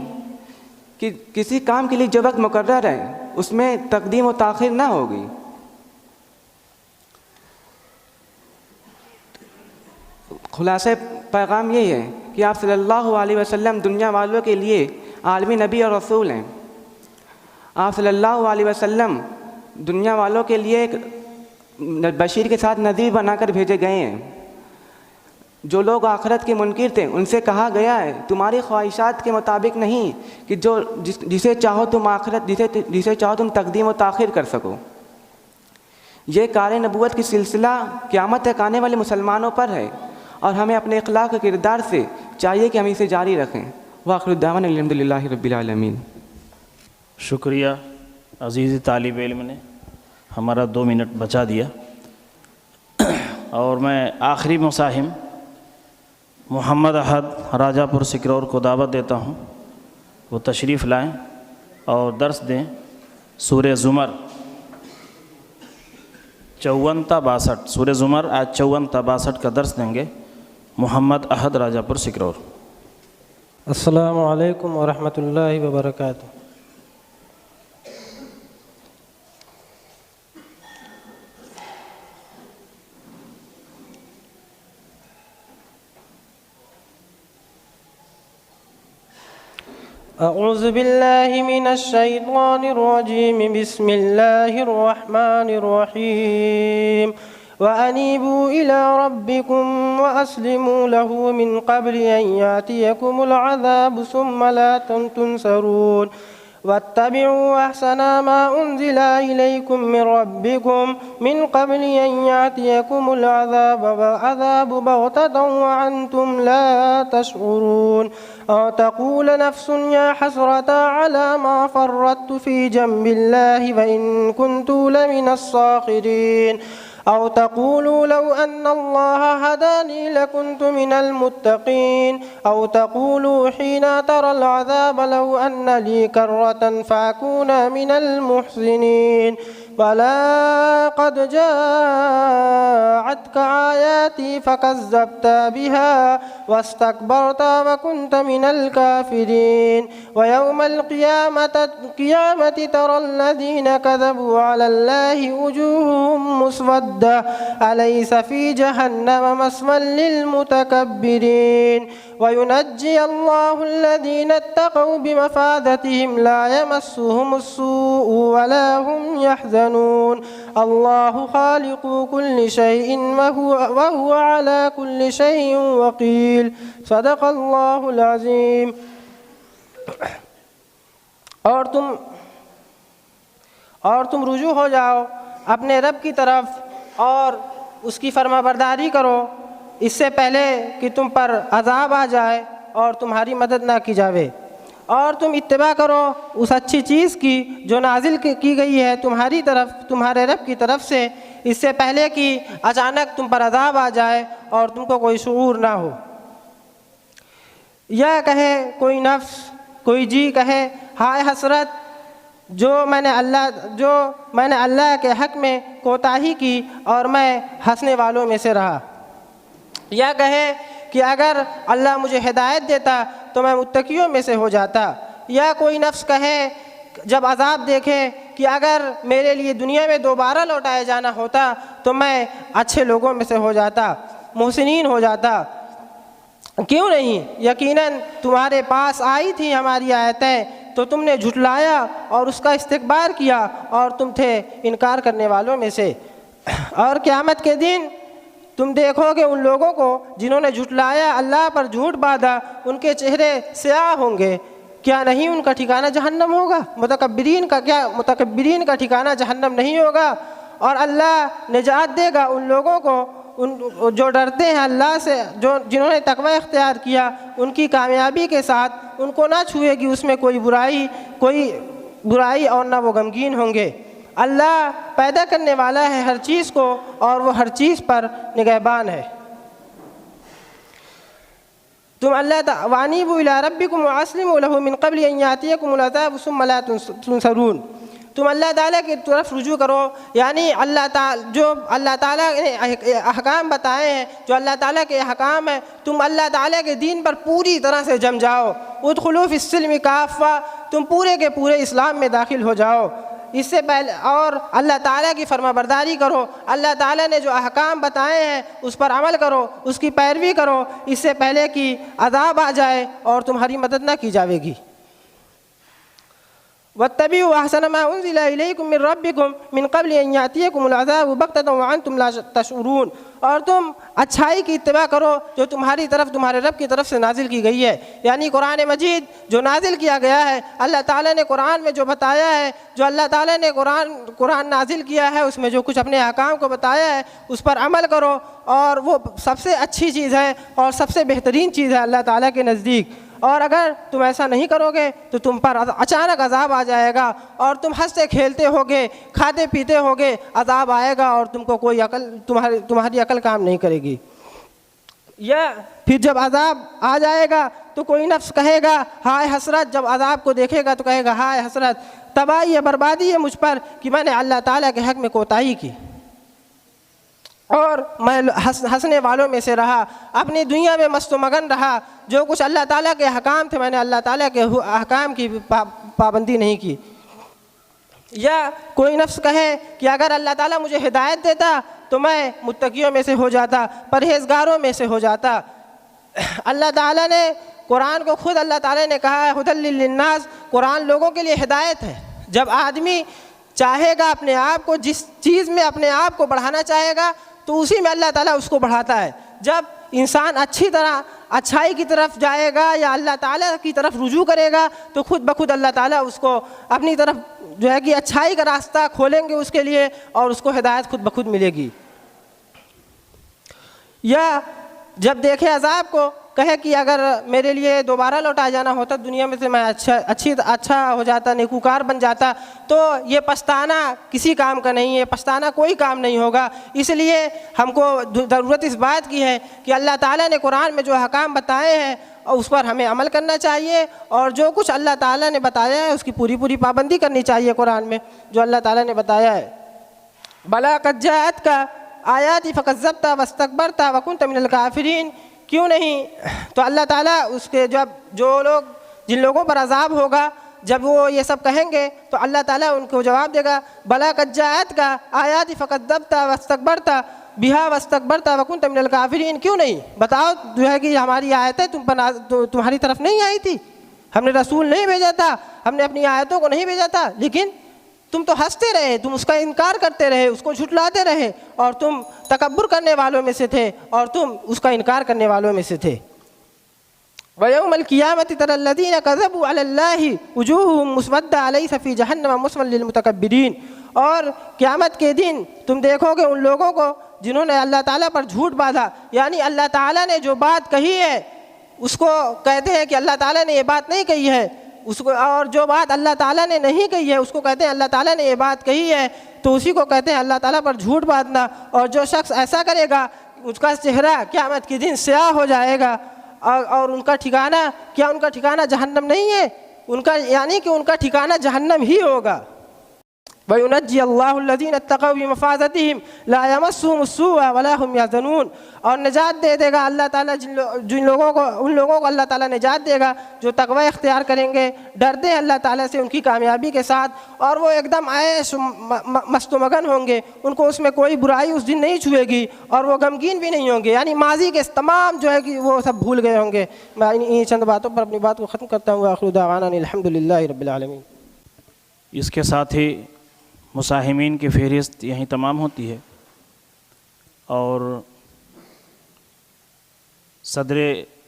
کہ کسی کام کے لیے جو وقت مقرر ہے اس میں تقدیم و تاخیر نہ ہوگی. خلاصہ پیغام یہی ہے کہ آپ صلی اللہ علیہ وسلم دنیا والوں کے لیے عالمی نبی اور رسول ہیں. آپ صلی اللہ علیہ وسلم دنیا والوں کے لیے ایک بشیر کے ساتھ نذیر بنا کر بھیجے گئے ہیں. جو لوگ آخرت کے منکر تھے ان سے کہا گیا ہے تمہاری خواہشات کے مطابق نہیں کہ جسے چاہو تم آخرت جسے چاہو تم تقدیم و تاخیر کر سکو. یہ کار نبوت کی سلسلہ قیامت تک آنے والے مسلمانوں پر ہے اور ہمیں اپنے اخلاق و کردار سے چاہیے کہ ہم اسے جاری رکھیں. وآخر دعوانا الحمد للہ رب العالمین. شکریہ عزیز طالب علم نے ہمارا 2 منٹ بچا دیا. اور میں آخری مساہم محمد احد راجہ پور سکرور کو دعوت دیتا ہوں وہ تشریف لائیں اور درس دیں. سورہ زمر 54 تا 62 سورہ زمر آج 54 تا 62 کا درس دیں گے محمد احد راجہ پور سکرور. السلام علیکم ورحمۃ اللہ وبرکاتہ. اعوذ باللہ من الشیطان الرجیم بسم اللہ الرحمن الرحیم وَأَنِيبُوا إِلَىٰ رَبِّكُمْ وَأَسْلِمُوا لَهُ مِنْ قَبْلِ أَنْ يَأْتِيَكُمُ الْعَذَابُ ثُمَّ لَا تُنْصَرُونَ وَاتَّبِعُوا أَحْسَنَ مَا أُنْزِلَ إِلَيْكُمْ مِنْ رَبِّكُمْ مِنْ قَبْلِ أَنْ يَأْتِيَكُمُ الْعَذَابُ بَغْتَةً وَأَنْتُمْ لَا تَشْعُرُونَ أَوْ تَقُولَ نَفْسٌ يَا حَسْرَتَا عَلَى مَا فَرَّطتُ فِي جَنبِ اللَّهِ وَإِنْ كُنْتُ لَمِنَ الصَّاغِرِينَ أو تقولوا لو أن الله هداني لكنت من المتقين أو تقولوا حين ترى العذاب لو أن لي كرة فأكون من المحسنين بلى قد جاءتك آياتي فكذبت بها واستكبرت وكنت من الكافرين ويوم القيامة ترى الذين كذبوا على الله وجوههم مسودة أليس في جهنم مثوى للمتكبرين وينجي الله الذين اتقوا بمفازتهم لا يمسهم السوء ولا هم يحزنون الله خالق كل شيء وهو على كل شيء وكيل صدق الله العظيم. اور تم رجوع ہو جاؤ اپنے رب کی طرف اور اس کی فرما برداری کرو اس سے پہلے کہ تم پر عذاب آ جائے اور تمہاری مدد نہ کی جاوے. اور تم اتباع کرو اس اچھی چیز کی جو نازل کی گئی ہے تمہاری طرف تمہارے رب کی طرف سے اس سے پہلے کہ اچانک تم پر عذاب آ جائے اور تم کو کوئی شعور نہ ہو. یا کہے کوئی نفس کوئی جی کہے ہائے حسرت جو میں نے اللہ کے حق میں کوتاہی کی اور میں ہنسنے والوں میں سے رہا. یا کہے کہ اگر اللہ مجھے ہدایت دیتا تو میں متقیوں میں سے ہو جاتا. یا کوئی نفس کہے جب عذاب دیکھے کہ اگر میرے لیے دنیا میں دوبارہ لوٹایا جانا ہوتا تو میں اچھے لوگوں میں سے ہو جاتا محسنین ہو جاتا. کیوں نہیں یقیناً تمہارے پاس آئی تھی ہماری آیتیں تو تم نے جھٹلایا اور اس کا استکبار کیا اور تم تھے انکار کرنے والوں میں سے. اور قیامت کے دن تم دیکھو گے ان لوگوں کو جنہوں نے جھٹلایا اللہ پر جھوٹ باندھا ان کے چہرے سیاہ ہوں گے. کیا نہیں ان کا ٹھکانہ جہنم ہوگا؟ متکبرین کا ٹھکانہ جہنم نہیں ہوگا. اور اللہ نجات دے گا ان لوگوں کو جو ڈرتے ہیں اللہ سے جنہوں نے تقوی اختیار کیا ان کی کامیابی کے ساتھ ان کو نہ چھوئے گی اس میں کوئی برائی اور نہ وہ غمگین ہوں گے. اللہ پیدا کرنے والا ہے ہر چیز کو اور وہ ہر چیز پر نگہبان ہے. تم اللہ وَأَنِيبُوا إِلَىٰ رَبِّكُمْ وَأَسْلِمُوا لَهُ مِنْ قَبْلِ أَنْ يَأْتِيَكُمُ الْعَذَابُ ثُمَّ لَا تُنْصَرُونَ تم اللہ تعالیٰ کی طرف رجوع کرو، یعنی جو اللہ تعالیٰ نے احکام بتائے ہیں، جو اللہ تعالیٰ کے احکام ہیں، تم اللہ تعالیٰ کے دین پر پوری طرح سے جم جاؤ۔ ادخلوا فی السلم کافہ، تم پورے کے پورے اسلام میں داخل ہو جاؤ۔ اس سے پہلے اور اللہ تعالیٰ کی فرما برداری کرو، اللہ تعالیٰ نے جو احکام بتائے ہیں اس پر عمل کرو، اس کی پیروی کرو، اس سے پہلے کہ عذاب آ جائے اور تمہاری مدد نہ کی جاوے گی۔ واتبعوا احسن ما انزل الیکم من ربکم من قبل ان یاتیکم العذاب بغتۃ وانتم لا تشعرون، اور تم اچھائی کی اتباع کرو جو تمہارے رب کی طرف سے نازل کی گئی ہے، یعنی قرآن مجید جو نازل کیا گیا ہے، اللہ تعالیٰ نے قرآن میں جو بتایا ہے، جو اللہ تعالیٰ نے قرآن نازل کیا ہے اس میں جو کچھ اپنے احکام کو بتایا ہے اس پر عمل کرو، اور وہ سب سے اچھی چیز ہے اور سب سے بہترین چیز ہے اللہ تعالیٰ کے نزدیک۔ اور اگر تم ایسا نہیں کرو گے تو تم پر اچانک عذاب آ جائے گا اور تم ہنستے کھیلتے ہوگے، کھاتے پیتے ہوگے، عذاب آئے گا اور تم کو کوئی تمہاری عقل کام نہیں کرے گی۔ یا پھر جب عذاب آ جائے گا تو کوئی نفس کہے گا ہائے حسرت، جب عذاب کو دیکھے گا تو کہے گا ہائے حسرت، تباہی ہے، بربادی ہے مجھ پر کہ میں نے اللہ تعالیٰ کے حق میں کوتاہی کی اور میں ہنسنے والوں میں سے رہا، اپنی دنیا میں مست و مگن رہا، جو کچھ اللہ تعالیٰ کے احکام تھے میں نے اللہ تعالیٰ کے احکام کی پابندی نہیں کی۔ یا کوئی نفس کہے کہ اگر اللہ تعالیٰ مجھے ہدایت دیتا تو میں متقیوں میں سے ہو جاتا، پرہیزگاروں میں سے ہو جاتا۔ اللہ تعالیٰ نے قرآن کو خود اللہ تعالیٰ نے کہا ہے ھدی للناس، قرآن لوگوں کے لیے ہدایت ہے۔ جب آدمی چاہے گا اپنے آپ کو، جس چیز میں اپنے آپ کو بڑھانا چاہے گا تو اسی میں اللہ تعالیٰ اس کو بڑھاتا ہے۔ جب انسان اچھی طرح اچھائی کی طرف جائے گا یا اللہ تعالیٰ کی طرف رجوع کرے گا تو خود بخود اللہ تعالیٰ اس کو اپنی طرف جو ہے کہ اچھائی کا راستہ کھولیں گے اس کے لیے اور اس کو ہدایت خود بخود ملے گی۔ یا جب دیکھے عذاب کو کہے کہ اگر میرے لیے دوبارہ لوٹا جانا ہوتا دنیا میں سے میں اچھا ہو جاتا، نیکوکار بن جاتا، تو یہ پچھتانا کسی کام کا نہیں ہے، پچھتانا کوئی کام نہیں ہوگا۔ اس لیے ہم کو ضرورت اس بات کی ہے کہ اللہ تعالیٰ نے قرآن میں جو احکام بتائے ہیں اور اس پر ہمیں عمل کرنا چاہیے، اور جو کچھ اللہ تعالیٰ نے بتایا ہے اس کی پوری پابندی کرنی چاہیے قرآن میں جو اللہ تعالیٰ نے بتایا ہے۔ بلا قد جاءتک آیاتی فکذبت واستکبرت وکنت من الکافرین، کیوں نہیں؟ تو اللہ تعالیٰ اس کے جن لوگوں پر عذاب ہوگا جب وہ یہ سب کہیں گے تو اللہ تعالیٰ ان کو جواب دے گا بلا قد جاءتک آیاتی فکذبت واستکبرت بہا واستکبرت وکنت من الکافرین، کیوں نہیں؟ بتاؤ جو ہے کہ ہماری آیتیں تمہاری طرف نہیں آئی تھی، ہم نے رسول نہیں بھیجا تھا، ہم نے اپنی آیتوں کو نہیں بھیجا تھا، لیکن تم تو ہنستے رہے، تم اس کا انکار کرتے رہے، اس کو جھٹلاتے رہے، اور تم تکبر کرنے والوں میں سے تھے اور تم اس کا انکار کرنے والوں میں سے تھے۔ وَيَوْمَ الْقِيَامَةِ تَرَى الَّذِينَ كَذَبُوا عَلَى اللَّهِ وُجُوهُهُمْ مُسْوَدَّةٌ أَلَيْسَ فِي جَهَنَّمَ مَثْوًى لِلْمُتَكَبِّرِينَ، اور قیامت کے دن تم دیکھو گے ان لوگوں کو جنہوں نے اللہ تعالیٰ پر جھوٹ باندھا، یعنی اللہ تعالیٰ نے جو بات کہی ہے اس کو کہتے ہیں کہ اللہ تعالیٰ نے یہ بات نہیں کہی ہے، اس کو، اور جو بات اللہ تعالیٰ نے نہیں کہی ہے اس کو کہتے ہیں اللہ تعالیٰ نے یہ بات کہی ہے، تو اسی کو کہتے ہیں اللہ تعالیٰ پر جھوٹ باندھنا۔ اور جو شخص ایسا کرے گا اس کا چہرہ قیامت کے دن سیاہ ہو جائے گا، اور ان کا ٹھکانہ، کیا ان کا ٹھکانہ جہنم نہیں ہے؟ ان کا یعنی کہ ان کا ٹھکانہ جہنم ہی ہوگا۔ وَيُنَجِّي اللَّهُ الَّذِينَ اتَّقَوْا بِمَفَازَتِهِمْ لَا يَمَسُّهُمُ السُّوءُ وَلَا هُمْ يَحْزَنُونَ، اور نجات دے دے گا اللہ تعالیٰ ان لوگوں کو اللہ تعالیٰ نجات دے گا جو تقوی اختیار کریں گے، ڈرتے ہیں اللہ تعالیٰ سے ان کی کامیابی کے ساتھ، اور وہ ایک دم عیش مست و مگن ہوں گے، ان کو اس میں کوئی برائی اس دن نہیں چھوئے گی اور وہ غمگین بھی نہیں ہوں گے، یعنی ماضی کے تمام جو ہے کہ وہ سب بھول گئے ہوں گے۔ میں ان چند باتوں پر اپنی بات کو ختم کرتا ہوں۔ آخر دعوانا الحمدللہ رب العالمین۔ اس کے ساتھ ہی مساہمین کی فہرست یہیں تمام ہوتی ہے، اور صدر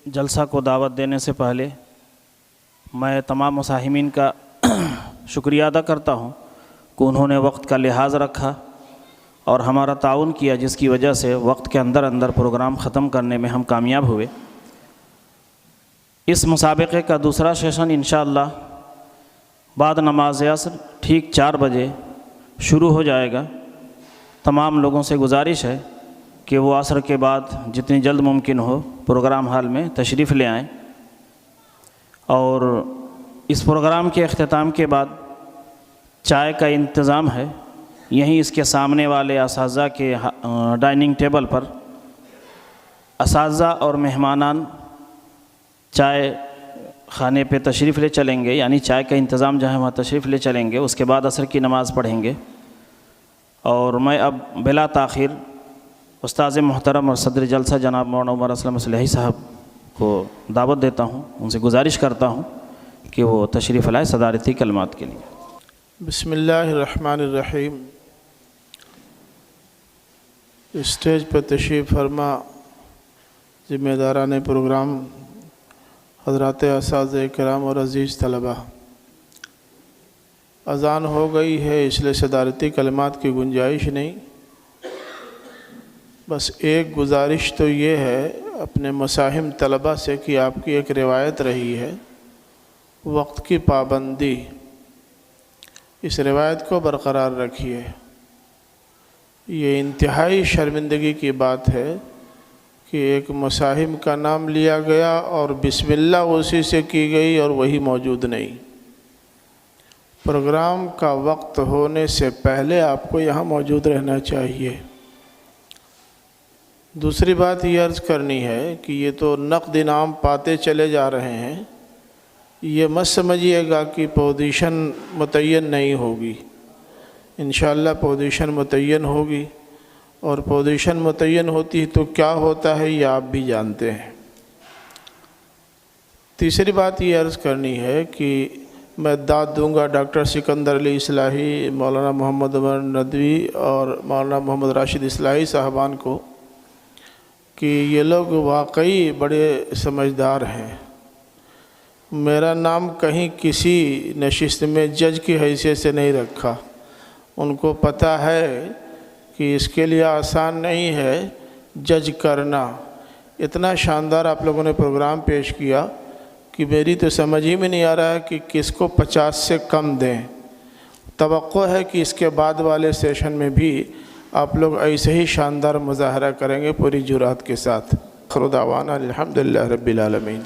جلسہ کو دعوت دینے سے پہلے میں تمام مساہمین کا شکریہ ادا کرتا ہوں کہ انہوں نے وقت کا لحاظ رکھا اور ہمارا تعاون کیا، جس کی وجہ سے وقت کے اندر پروگرام ختم کرنے میں ہم کامیاب ہوئے۔ اس مسابقے کا دوسرا سیشن انشاءاللہ بعد نماز عصر ٹھیک 4 بجے شروع ہو جائے گا۔ تمام لوگوں سے گزارش ہے کہ وہ عصر کے بعد جتنی جلد ممکن ہو پروگرام ہال میں تشریف لے آئیں، اور اس پروگرام کے اختتام کے بعد چائے کا انتظام ہے. یہیں اس کے سامنے والے اساتذہ کے ڈائننگ ٹیبل پر اساتذہ اور مہمانان چائے خانے پہ تشریف لے چلیں گے، یعنی چائے کا انتظام جہاں وہاں تشریف لے چلیں گے. اس کے بعد عصر کی نماز پڑھیں گے. اور میں اب بلا تاخیر استاذ محترم اور صدر جلسہ جناب مولانا عمر اسلم اصلحی صاحب کو دعوت دیتا ہوں، ان سے گزارش کرتا ہوں کہ وہ تشریف لائے صدارتی کلمات کے لیے. بسم اللہ الرحمن الرحیم. اسٹیج پر تشریف فرما ذمہ داران پروگرام، حضرات اساتذہ کرام اور عزیز طلبہ، اذان ہو گئی ہے اس لیے صدارتی کلمات کی گنجائش نہیں. بس ایک گزارش تو یہ ہے اپنے مساہم طلبہ سے کہ آپ کی ایک روایت رہی ہے وقت کی پابندی، اس روایت کو برقرار رکھیے. یہ انتہائی شرمندگی کی بات ہے کہ ایک مساہم کا نام لیا گیا اور بسم اللہ اسی سے کی گئی اور وہی موجود نہیں. پروگرام کا وقت ہونے سے پہلے آپ کو یہاں موجود رہنا چاہیے. دوسری بات یہ عرض کرنی ہے کہ یہ تو نقد انعام پاتے چلے جا رہے ہیں، یہ مت سمجھیے گا کہ پوزیشن متعین نہیں ہوگی. انشاءاللہ پوزیشن متعین ہوگی، اور پوزیشن متعین ہوتی ہے تو کیا ہوتا ہے یہ آپ بھی جانتے ہیں. تیسری بات یہ عرض کرنی ہے کہ میں داد دوں گا ڈاکٹر سکندر علی اصلاحی، مولانا محمد عمر ندوی اور مولانا محمد راشد اصلاحی صاحبان کو کہ یہ لوگ واقعی بڑے سمجھدار ہیں. میرا نام کہیں کسی نشست میں جج کی حیثیت سے نہیں رکھا. ان کو پتہ ہے کہ اس کے لیے آسان نہیں ہے جج کرنا. اتنا شاندار آپ لوگوں نے پروگرام پیش کیا کہ میری تو سمجھ ہی میں نہیں آ رہا ہے کہ کس کو 50 سے کم دیں. توقع ہے کہ اس کے بعد والے سیشن میں بھی آپ لوگ ایسے ہی شاندار مظاہرہ کریں گے پوری جرات کے ساتھ. آخر دعوانا الحمدللہ رب العالمین.